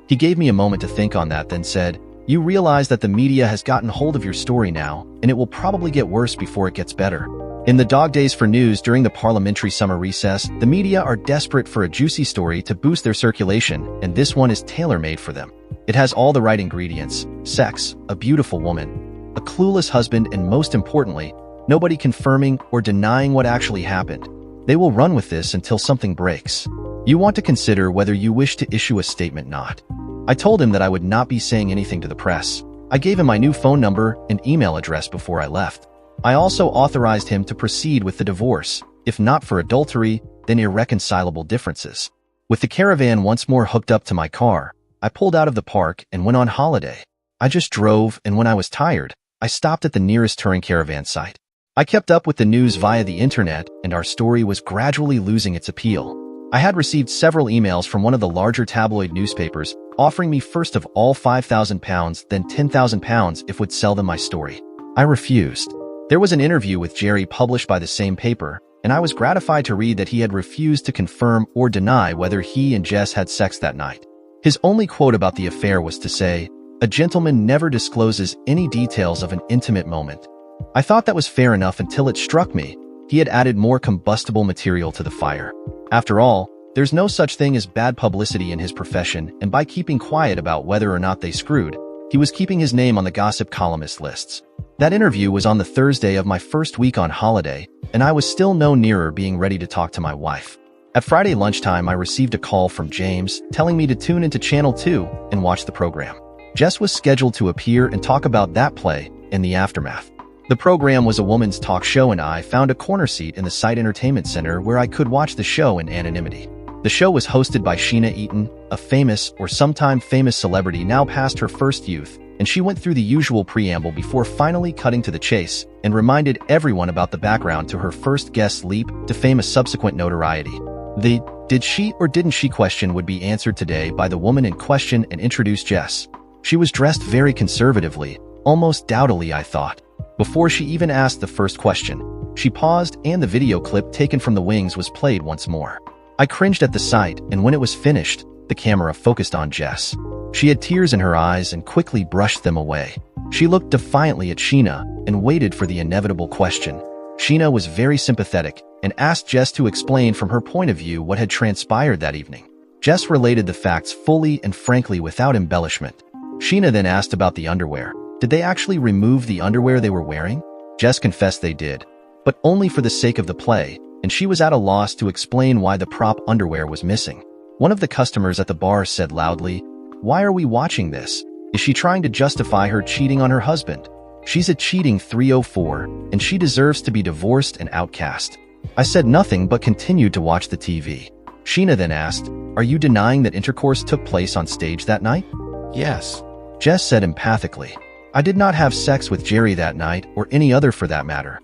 He gave me a moment to think on that, then said, "You realize that the media has gotten hold of your story now, and it will probably get worse before it gets better." In the dog days for news during the parliamentary summer recess, the media are desperate for a juicy story to boost their circulation, and this one is tailor-made for them. It has all the right ingredients: sex, a beautiful woman, a clueless husband, and most importantly, nobody confirming or denying what actually happened. They will run with this until something breaks. You want to consider whether you wish to issue a statement or not. I told him that I would not be saying anything to the press. I gave him my new phone number and email address before I left. I also authorized him to proceed with the divorce, if not for adultery, then irreconcilable differences. With the caravan once more hooked up to my car, I pulled out of the park and went on holiday. I just drove, and when I was tired, I stopped at the nearest touring caravan site. I kept up with the news via the internet, and our story was gradually losing its appeal. I had received several emails from one of the larger tabloid newspapers offering me first of all £5,000, then £10,000 if would sell them my story. I refused. There was an interview with Jerry published by the same paper, and I was gratified to read that he had refused to confirm or deny whether he and Jess had sex that night. His only quote about the affair was to say, "A gentleman never discloses any details of an intimate moment." I thought that was fair enough until it struck me. He had added more combustible material to the fire. After all, there's no such thing as bad publicity in his profession, and by keeping quiet about whether or not they screwed, he was keeping his name on the gossip columnist lists. That interview was on the Thursday of my first week on holiday, and I was still no nearer being ready to talk to my wife. At Friday lunchtime, I received a call from James telling me to tune into Channel 2 and watch the program. Jess was scheduled to appear and talk about that play in the aftermath. The program was a woman's talk show, and I found a corner seat in the site entertainment center where I could watch the show in anonymity. The show was hosted by Sheena Eaton, a famous or sometime famous celebrity now past her first youth, and she went through the usual preamble before finally cutting to the chase and reminded everyone about the background to her first guest's leap to famous subsequent notoriety. The "did she or didn't she" question would be answered today by the woman in question and introduced Jess. She was dressed very conservatively, almost doubtily, I thought. Before she even asked the first question, she paused and the video clip taken from the wings was played once more. I cringed at the sight, and when it was finished, the camera focused on Jess. She had tears in her eyes and quickly brushed them away. She looked defiantly at Sheena and waited for the inevitable question. Sheena was very sympathetic and asked Jess to explain from her point of view what had transpired that evening. Jess related the facts fully and frankly without embellishment. Sheena then asked about the underwear. Did they actually remove the underwear they were wearing? Jess confessed they did, but only for the sake of the play, and she was at a loss to explain why the prop underwear was missing. One of the customers at the bar said loudly, "Why are we watching this? Is she trying to justify her cheating on her husband? She's a cheating 304, and she deserves to be divorced and outcast." I said nothing but continued to watch the TV. Sheena then asked, "Are you denying that intercourse took place on stage that night?" "Yes," Jess said empathically. "I did not have sex with Jerry that night, or any other for that matter."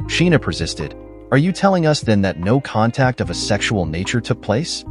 Sheena persisted. "Are you telling us then that no contact of a sexual nature took place?"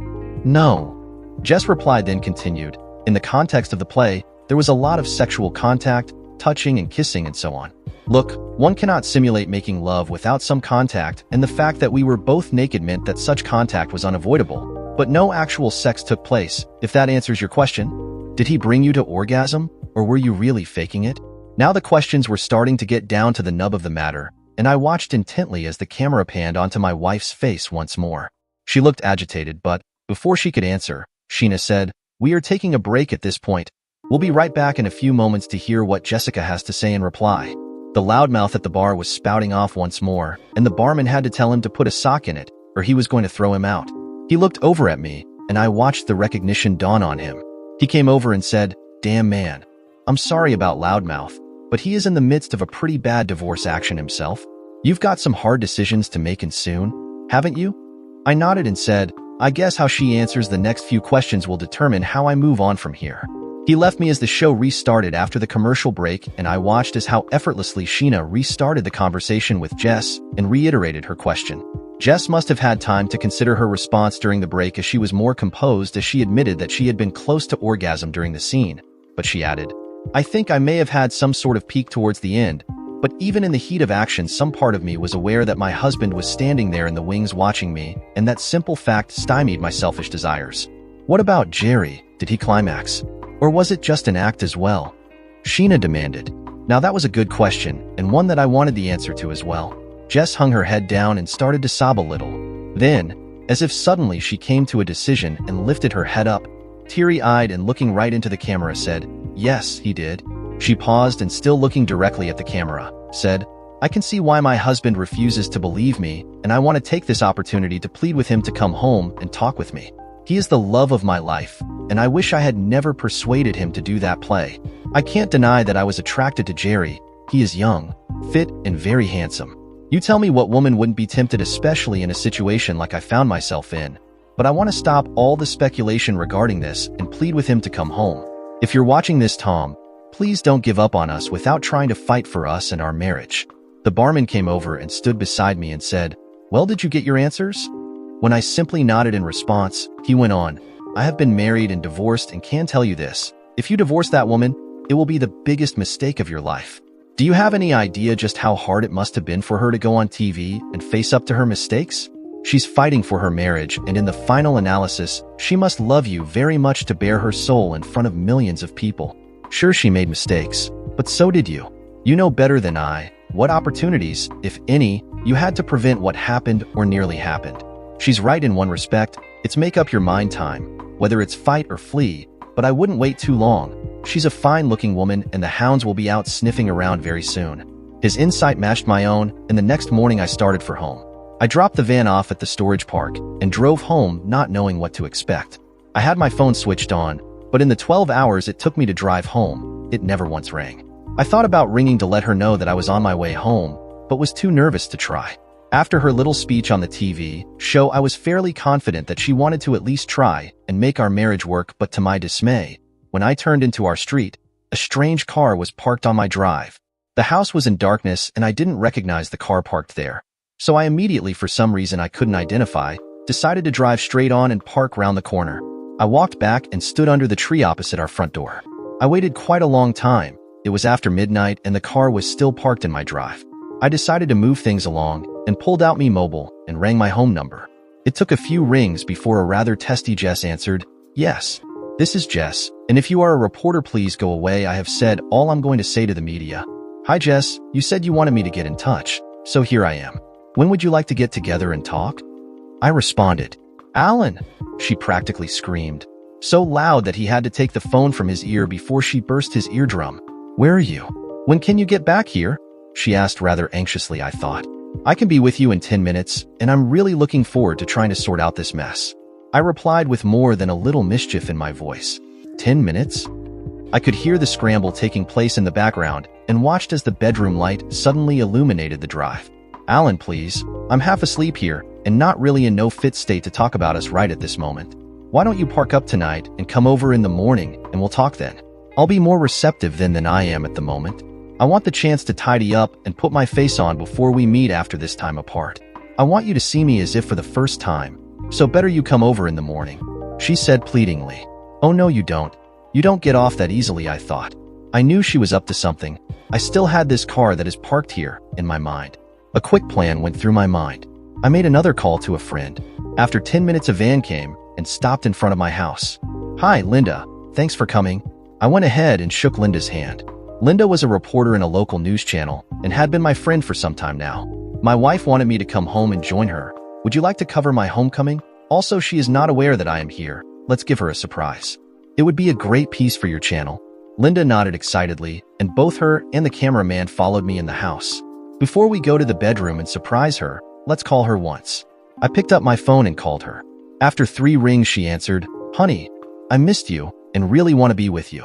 "No." Jess replied, then continued, "In the context of the play, there was a lot of sexual contact, touching and kissing and so on. Look, one cannot simulate making love without some contact, and the fact that we were both naked meant that such contact was unavoidable. But no actual sex took place, if that answers your question. Did he bring you to orgasm, or were you really faking it?" Now the questions were starting to get down to the nub of the matter, and I watched intently as the camera panned onto my wife's face once more. She looked agitated, but before she could answer, Sheena said, "We are taking a break at this point. We'll be right back in a few moments to hear what Jessica has to say in reply." The loudmouth at the bar was spouting off once more, and the barman had to tell him to put a sock in it, or he was going to throw him out. He looked over at me, and I watched the recognition dawn on him. He came over and said, "Damn man, I'm sorry about loudmouth, but he is in the midst of a pretty bad divorce action himself. You've got some hard decisions to make and soon, haven't you?" I nodded and said, "I guess how she answers the next few questions will determine how I move on from here." He left me as the show restarted after the commercial break, and I watched as how effortlessly Sheena restarted the conversation with Jess and reiterated her question. Jess must have had time to consider her response during the break, as she was more composed as she admitted that she had been close to orgasm during the scene, but she added, "I think I may have had some sort of peak towards the end, but even in the heat of action, some part of me was aware that my husband was standing there in the wings watching me, and that simple fact stymied my selfish desires." "What about Jerry? Did he climax? Or was it just an act as well?" Sheena demanded. Now that was a good question, and one that I wanted the answer to as well. Jess hung her head down and started to sob a little. Then, as if suddenly she came to a decision and lifted her head up, teary-eyed and looking right into the camera, said, "Yes, he did." She paused and, still looking directly at the camera, said, "I can see why my husband refuses to believe me, and I want to take this opportunity to plead with him to come home and talk with me. He is the love of my life, and I wish I had never persuaded him to do that play. I can't deny that I was attracted to Jerry. He is young, fit, and very handsome. You tell me what woman wouldn't be tempted, especially in a situation like I found myself in. But I want to stop all the speculation regarding this and plead with him to come home. If you're watching this, Tom, please don't give up on us without trying to fight for us and our marriage." The barman came over and stood beside me and said, "Well, did you get your answers?" When I simply nodded in response, he went on, "I have been married and divorced and can tell you this. If you divorce that woman, it will be the biggest mistake of your life. Do you have any idea just how hard it must have been for her to go on TV and face up to her mistakes? She's fighting for her marriage, and in the final analysis, she must love you very much to bare her soul in front of millions of people. Sure, she made mistakes, but so did you. You know better than I what opportunities, if any, you had to prevent what happened or nearly happened. She's right in one respect. It's make up your mind time, whether it's fight or flee, but I wouldn't wait too long. She's a fine-looking woman, and the hounds will be out sniffing around very soon." His insight matched my own, and the next morning I started for home. I dropped the van off at the storage park and drove home not knowing what to expect. I had my phone switched on, but in the 12 hours it took me to drive home, it never once rang. I thought about ringing to let her know that I was on my way home, but was too nervous to try. After her little speech on the TV show, I was fairly confident that she wanted to at least try and make our marriage work, but to my dismay, when I turned into our street, a strange car was parked on my drive. The house was in darkness and I didn't recognize the car parked there. So I immediately, for some reason I couldn't identify, decided to drive straight on and park round the corner. I walked back and stood under the tree opposite our front door. I waited quite a long time. It was after midnight and the car was still parked in my drive. I decided to move things along and pulled out me mobile and rang my home number. It took a few rings before a rather testy Jess answered. "Yes, this is Jess, and if you are a reporter, please go away. I have said all I'm going to say to the media." "Hi Jess, you said you wanted me to get in touch, so here I am. When would you like to get together and talk?" I responded. "Alan!" she practically screamed, so loud that he had to take the phone from his ear before she burst his eardrum. "Where are you? When can you get back here?" she asked rather anxiously, I thought. "I can be with you in 10 minutes, and I'm really looking forward to trying to sort out this mess." I replied with more than a little mischief in my voice. 10 minutes? I could hear the scramble taking place in the background and watched as the bedroom light suddenly illuminated the drive. "Alan, please, I'm half asleep here and not really in no fit state to talk about us right at this moment. Why don't you park up tonight and come over in the morning and we'll talk then? I'll be more receptive then than I am at the moment. I want the chance to tidy up and put my face on before we meet after this time apart. I want you to see me as if for the first time, so better you come over in the morning," she said pleadingly. "Oh no you don't. You don't get off that easily," I thought. I knew she was up to something. I still had this car that is parked here in my mind. A quick plan went through my mind. I made another call to a friend. After 10 minutes a van came and stopped in front of my house. "Hi, Linda. Thanks for coming." I went ahead and shook Linda's hand. Linda was a reporter in a local news channel and had been my friend for some time now. My wife wanted me to come home and join her. "Would you like to cover my homecoming? Also, she is not aware that I am here. Let's give her a surprise. It would be a great piece for your channel." Linda nodded excitedly, and both her and the cameraman followed me in the house. "Before we go to the bedroom and surprise her, let's call her once." I picked up my phone and called her. After 3 rings, she answered. "Honey, I missed you and really want to be with you."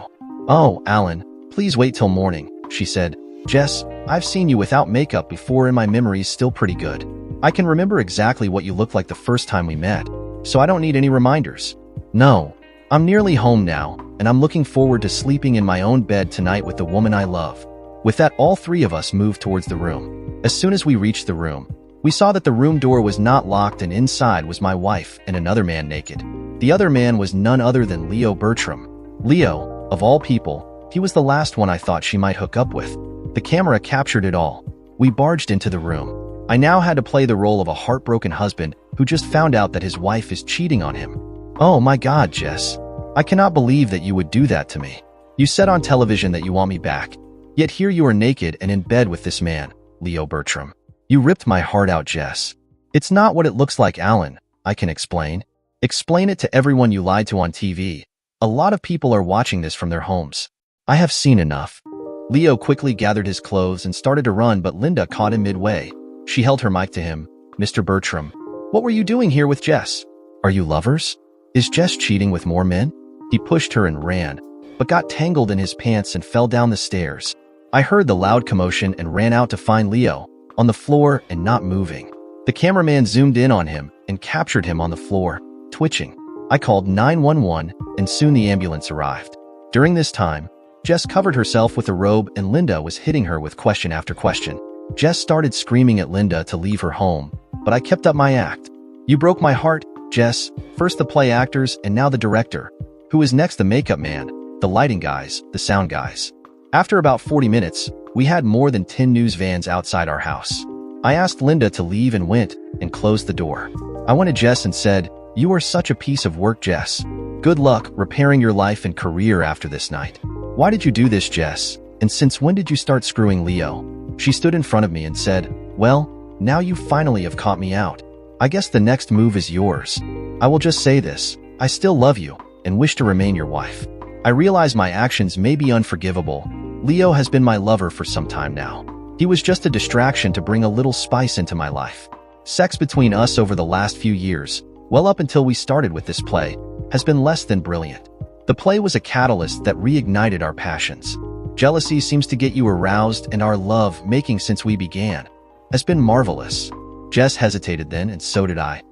"Oh, Alan, please wait till morning," she said. "Jess, I've seen you without makeup before and my memory's still pretty good. I can remember exactly what you looked like the first time we met, so I don't need any reminders. No, I'm nearly home now, and I'm looking forward to sleeping in my own bed tonight with the woman I love." With that, all 3 of us moved towards the room. As soon as we reached the room, we saw that the room door was not locked and inside was my wife and another man naked. The other man was none other than Leo Bertram. Leo, of all people, he was the last one I thought she might hook up with. The camera captured it all. We barged into the room. I now had to play the role of a heartbroken husband who just found out that his wife is cheating on him. "Oh my God, Jess. I cannot believe that you would do that to me. You said on television that you want me back. Yet here you are naked and in bed with this man, Leo Bertram. You ripped my heart out, Jess." "It's not what it looks like, Alan. I can explain. Explain it to everyone you lied to on TV. A lot of people are watching this from their homes. I have seen enough." Leo quickly gathered his clothes and started to run, but Linda caught him midway. She held her mic to him. "Mr. Bertram, what were you doing here with Jess? Are you lovers? Is Jess cheating with more men?" He pushed her and ran, but got tangled in his pants and fell down the stairs. I heard the loud commotion and ran out to find Leo, on the floor and not moving. The cameraman zoomed in on him and captured him on the floor, twitching. I called 911 and soon the ambulance arrived. During this time, Jess covered herself with a robe and Linda was hitting her with question after question. Jess started screaming at Linda to leave her home, but I kept up my act. "You broke my heart, Jess. First the play actors and now the director. Who is next? The makeup man, the lighting guys, the sound guys." After about 40 minutes, we had more than 10 news vans outside our house. I asked Linda to leave and went and closed the door. I went to Jess and said, "You are such a piece of work, Jess. Good luck repairing your life and career after this night. Why did you do this, Jess? And since when did you start screwing Leo?" She stood in front of me and said, "Well, now you finally have caught me out. I guess the next move is yours. I will just say this, I still love you and wish to remain your wife. I realize my actions may be unforgivable. Leo has been my lover for some time now. He was just a distraction to bring a little spice into my life. Sex between us over the last few years, well up until we started with this play, has been less than brilliant. The play was a catalyst that reignited our passions. Jealousy seems to get you aroused, and our love making since we began has been marvelous. Jess hesitated then, and so did I.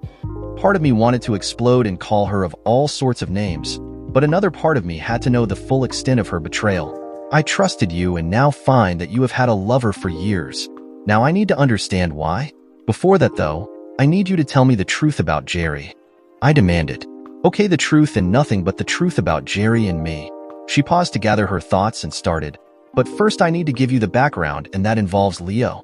Part of me wanted to explode and call her of all sorts of names, but another part of me had to know the full extent of her betrayal. I trusted you and now find that you have had a lover for years. Now I need to understand why. Before that though, I need you to tell me the truth about Jerry. I demanded. Okay, the truth and nothing but the truth about Jerry and me. She paused to gather her thoughts and started. But first I need to give you the background, and that involves Leo.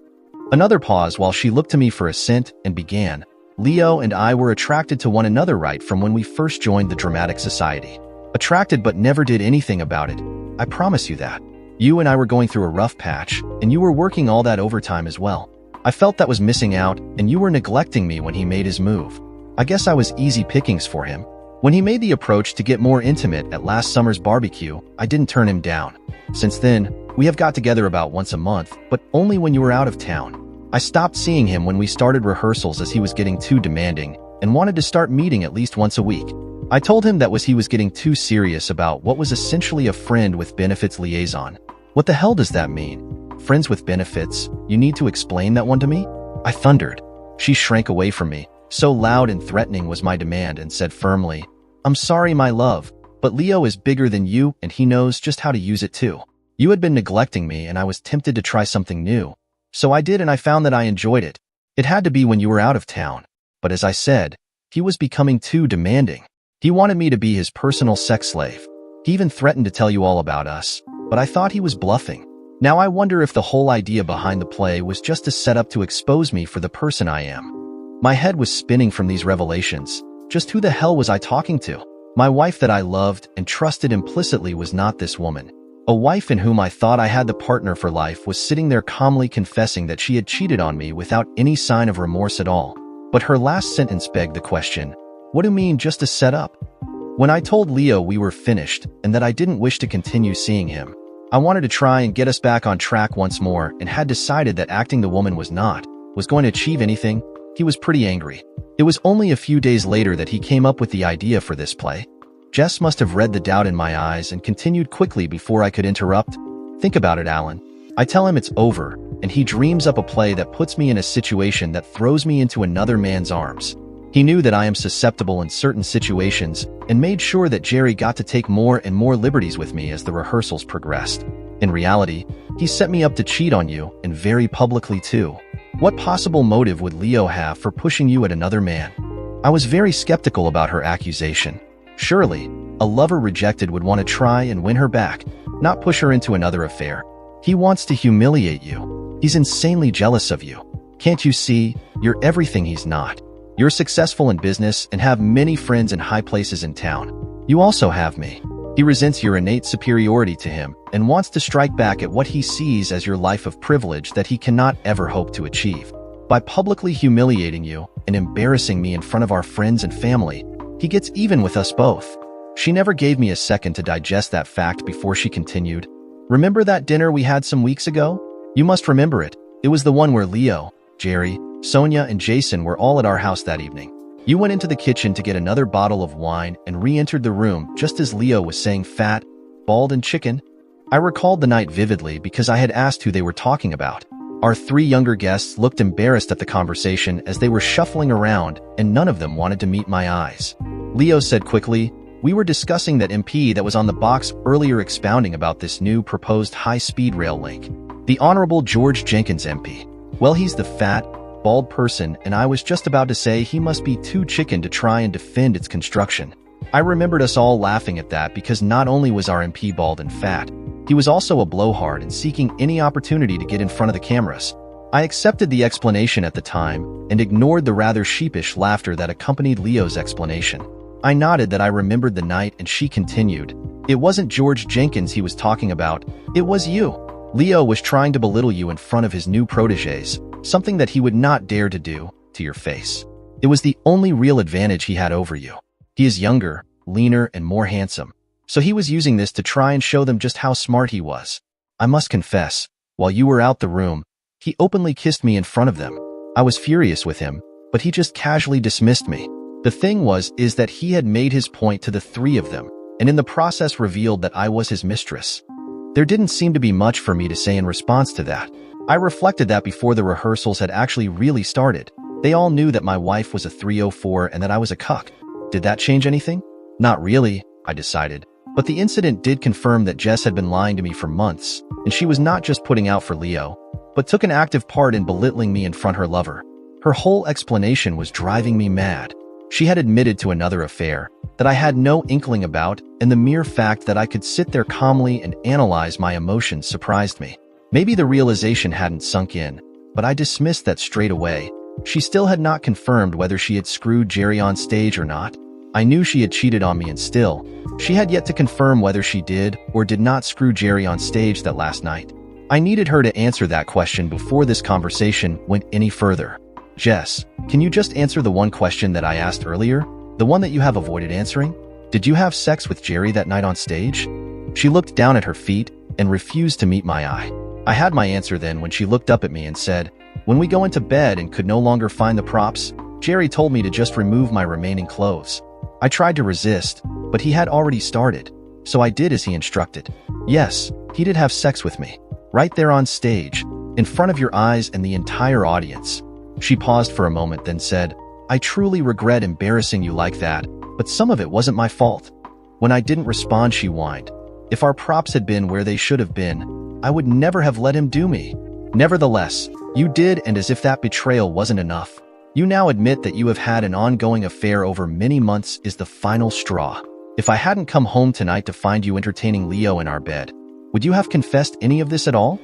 Another pause while she looked to me for assent and began. Leo and I were attracted to one another right from when we first joined the Dramatic Society. Attracted but never did anything about it. I promise you that. You and I were going through a rough patch, and you were working all that overtime as well. I felt that was missing out, and you were neglecting me when he made his move. I guess I was easy pickings for him. When he made the approach to get more intimate at last summer's barbecue, I didn't turn him down. Since then, we have got together about once a month, but only when you were out of town. I stopped seeing him when we started rehearsals as he was getting too demanding, and wanted to start meeting at least once a week. I told him that he was getting too serious about what was essentially a friend with benefits liaison. What the hell does that mean? Friends with benefits? You need to explain that one to me? I thundered. She shrank away from me. So loud and threatening was my demand, and said firmly, I'm sorry, my love, but Leo is bigger than you and he knows just how to use it too. You had been neglecting me and I was tempted to try something new. So I did, and I found that I enjoyed it. It had to be when you were out of town. But as I said, he was becoming too demanding. He wanted me to be his personal sex slave. He even threatened to tell you all about us, but I thought he was bluffing. Now I wonder if the whole idea behind the play was just a setup to expose me for the person I am. My head was spinning from these revelations. Just who the hell was I talking to? My wife that I loved and trusted implicitly was not this woman. A wife in whom I thought I had the partner for life was sitting there calmly confessing that she had cheated on me without any sign of remorse at all. But her last sentence begged the question, what do you mean just a setup? When I told Leo we were finished and that I didn't wish to continue seeing him, I wanted to try and get us back on track once more, and had decided that acting the woman was going to achieve anything, he was pretty angry. It was only a few days later that he came up with the idea for this play. Jess must have read the doubt in my eyes and continued quickly before I could interrupt. Think about it, Alan. I tell him it's over, and he dreams up a play that puts me in a situation that throws me into another man's arms. He knew that I am susceptible in certain situations and made sure that Jerry got to take more and more liberties with me as the rehearsals progressed. In reality, he set me up to cheat on you, and very publicly too. What possible motive would Leo have for pushing you at another man? I was very skeptical about her accusation. Surely, a lover rejected would want to try and win her back, not push her into another affair. He wants to humiliate you. He's insanely jealous of you. Can't you see? You're everything he's not. You're successful in business and have many friends in high places in town. You also have me. He resents your innate superiority to him and wants to strike back at what he sees as your life of privilege that he cannot ever hope to achieve. By publicly humiliating you and embarrassing me in front of our friends and family, he gets even with us both. She never gave me a second to digest that fact before she continued. Remember that dinner we had some weeks ago? You must remember it. It was the one where Leo, Jerry, Sonia, and Jason were all at our house that evening. You went into the kitchen to get another bottle of wine and re-entered the room just as Leo was saying fat, bald, and chicken. I recalled the night vividly because I had asked who they were talking about. Our three younger guests looked embarrassed at the conversation as they were shuffling around, and none of them wanted to meet my eyes. Leo said quickly, we were discussing that MP that was on the box earlier, expounding about this new proposed high-speed rail link. The Honorable George Jenkins MP. Well, he's the fat, bald person, and I was just about to say he must be too chicken to try and defend its construction. I remembered us all laughing at that because not only was our MP bald and fat, he was also a blowhard and seeking any opportunity to get in front of the cameras. I accepted the explanation at the time and ignored the rather sheepish laughter that accompanied Leo's explanation. I nodded that I remembered the night, and she continued, it wasn't George Jenkins he was talking about, it was you. Leo was trying to belittle you in front of his new protégés, something that he would not dare to do to your face. It was the only real advantage he had over you. He is younger, leaner, and more handsome, so he was using this to try and show them just how smart he was. I must confess, while you were out the room, he openly kissed me in front of them. I was furious with him, but he just casually dismissed me. The thing is that he had made his point to the three of them, and in the process revealed that I was his mistress. There didn't seem to be much for me to say in response to that. I reflected that before the rehearsals had actually really started, they all knew that my wife was a 304 and that I was a cuck. Did that change anything? Not really, I decided. But the incident did confirm that Jess had been lying to me for months, and she was not just putting out for Leo, but took an active part in belittling me in front of her lover. Her whole explanation was driving me mad. She had admitted to another affair that I had no inkling about, and the mere fact that I could sit there calmly and analyze my emotions surprised me. Maybe the realization hadn't sunk in, but I dismissed that straight away. She still had not confirmed whether she had screwed Jerry on stage or not. I knew she had cheated on me, and still, she had yet to confirm whether she did or did not screw Jerry on stage that last night. I needed her to answer that question before this conversation went any further. Jess, can you just answer the one question that I asked earlier? The one that you have avoided answering? Did you have sex with Jerry that night on stage? She looked down at her feet and refused to meet my eye. I had my answer then when she looked up at me and said, "When we go into bed and could no longer find the props, Jerry told me to just remove my remaining clothes." I tried to resist, but he had already started, so I did as he instructed. Yes, he did have sex with me, right there on stage, in front of your eyes and the entire audience. She paused for a moment, then said, "I truly regret embarrassing you like that, but some of it wasn't my fault." When I didn't respond, she whined, "If our props had been where they should have been, I would never have let him do me." Nevertheless, you did, and as if that betrayal wasn't enough, you now admit that you have had an ongoing affair over many months is the final straw. If I hadn't come home tonight to find you entertaining Leo in our bed, would you have confessed any of this at all?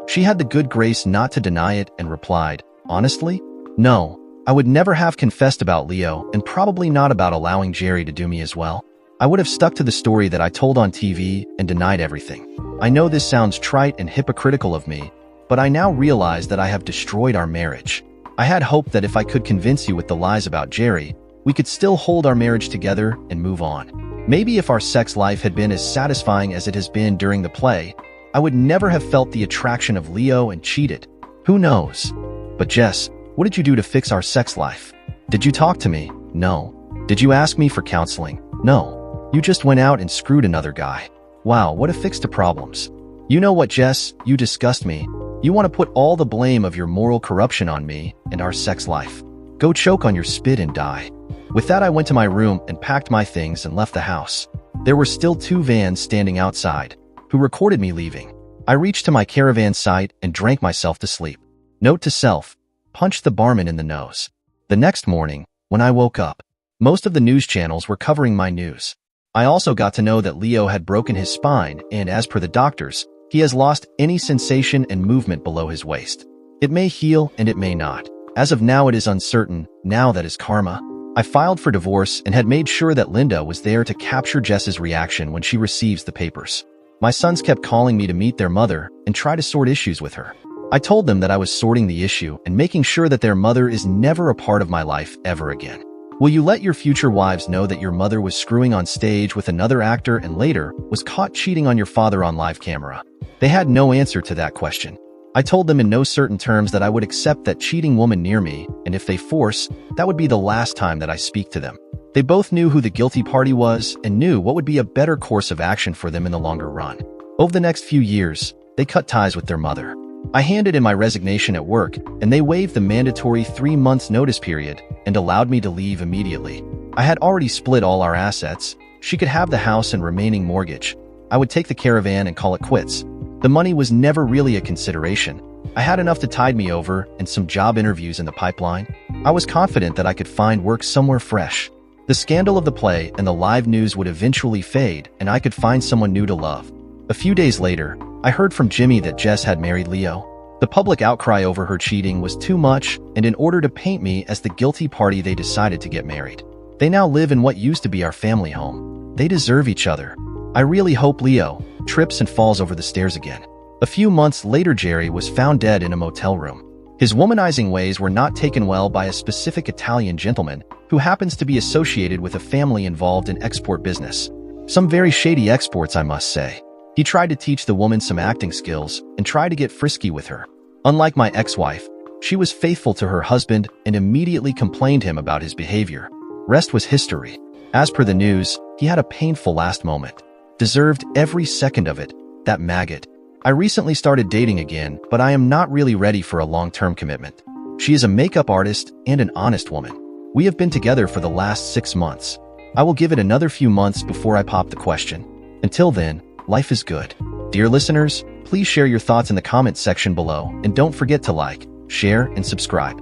She had the good grace not to deny it and replied, "Honestly, no. I would never have confessed about Leo, and probably not about allowing Jerry to do me as well. I would have stuck to the story that I told on TV and denied everything. I know this sounds trite and hypocritical of me, but I now realize that I have destroyed our marriage. I had hoped that if I could convince you with the lies about Jerry, we could still hold our marriage together and move on. Maybe if our sex life had been as satisfying as it has been during the play, I would never have felt the attraction of Leo and cheated. Who knows? But Jess, what did you do to fix our sex life? Did you talk to me? No. Did you ask me for counseling? No. You just went out and screwed another guy. Wow, what a fix to problems. You know what, Jess? You disgust me. You want to put all the blame of your moral corruption on me and our sex life. Go choke on your spit and die." With that, I went to my room and packed my things and left the house. There were still 2 vans standing outside, who recorded me leaving. I reached to my caravan site and drank myself to sleep. Note to self, punched the barman in the nose. The next morning, when I woke up, most of the news channels were covering my news. I also got to know that Leo had broken his spine and, as per the doctors, he has lost any sensation and movement below his waist. It may heal and it may not. As of now, it is uncertain. Now that is karma. I filed for divorce and had made sure that Linda was there to capture Jess's reaction when she receives the papers. My sons kept calling me to meet their mother and try to sort issues with her. I told them that I was sorting the issue and making sure that their mother is never a part of my life ever again. Will you let your future wives know that your mother was screwing on stage with another actor and later was caught cheating on your father on live camera? They had no answer to that question. I told them in no certain terms that I would accept that cheating woman near me, and if they force, that would be the last time that I speak to them. They both knew who the guilty party was and knew what would be a better course of action for them in the longer run. Over the next few years, they cut ties with their mother. I handed in my resignation at work, and they waived the mandatory 3 months notice period and allowed me to leave immediately. I had already split all our assets. She could have the house and remaining mortgage. I would take the caravan and call it quits. The money was never really a consideration. I had enough to tide me over and some job interviews in the pipeline. I was confident that I could find work somewhere fresh. The scandal of the play and the live news would eventually fade, and I could find someone new to love. A few days later, I heard from Jimmy that Jess had married Leo. The public outcry over her cheating was too much, and in order to paint me as the guilty party, they decided to get married. They now live in what used to be our family home. They deserve each other. I really hope Leo trips and falls over the stairs again. A few months later, Jerry was found dead in a motel room. His womanizing ways were not taken well by a specific Italian gentleman who happens to be associated with a family involved in export business. Some very shady exports, I must say. He tried to teach the woman some acting skills and tried to get frisky with her. Unlike my ex-wife, She was faithful to her husband and immediately complained him about his behavior. Rest was history. As per the news, he had a painful last moment. Deserved every second of it. That maggot. I recently started dating again, but I am not really ready for a long-term commitment. She is a makeup artist and an honest woman. We have been together for the last 6 months. I will give it another few months before I pop the question. Until then, life is good. Dear listeners, please share your thoughts in the comments section below and don't forget to like, share, and subscribe.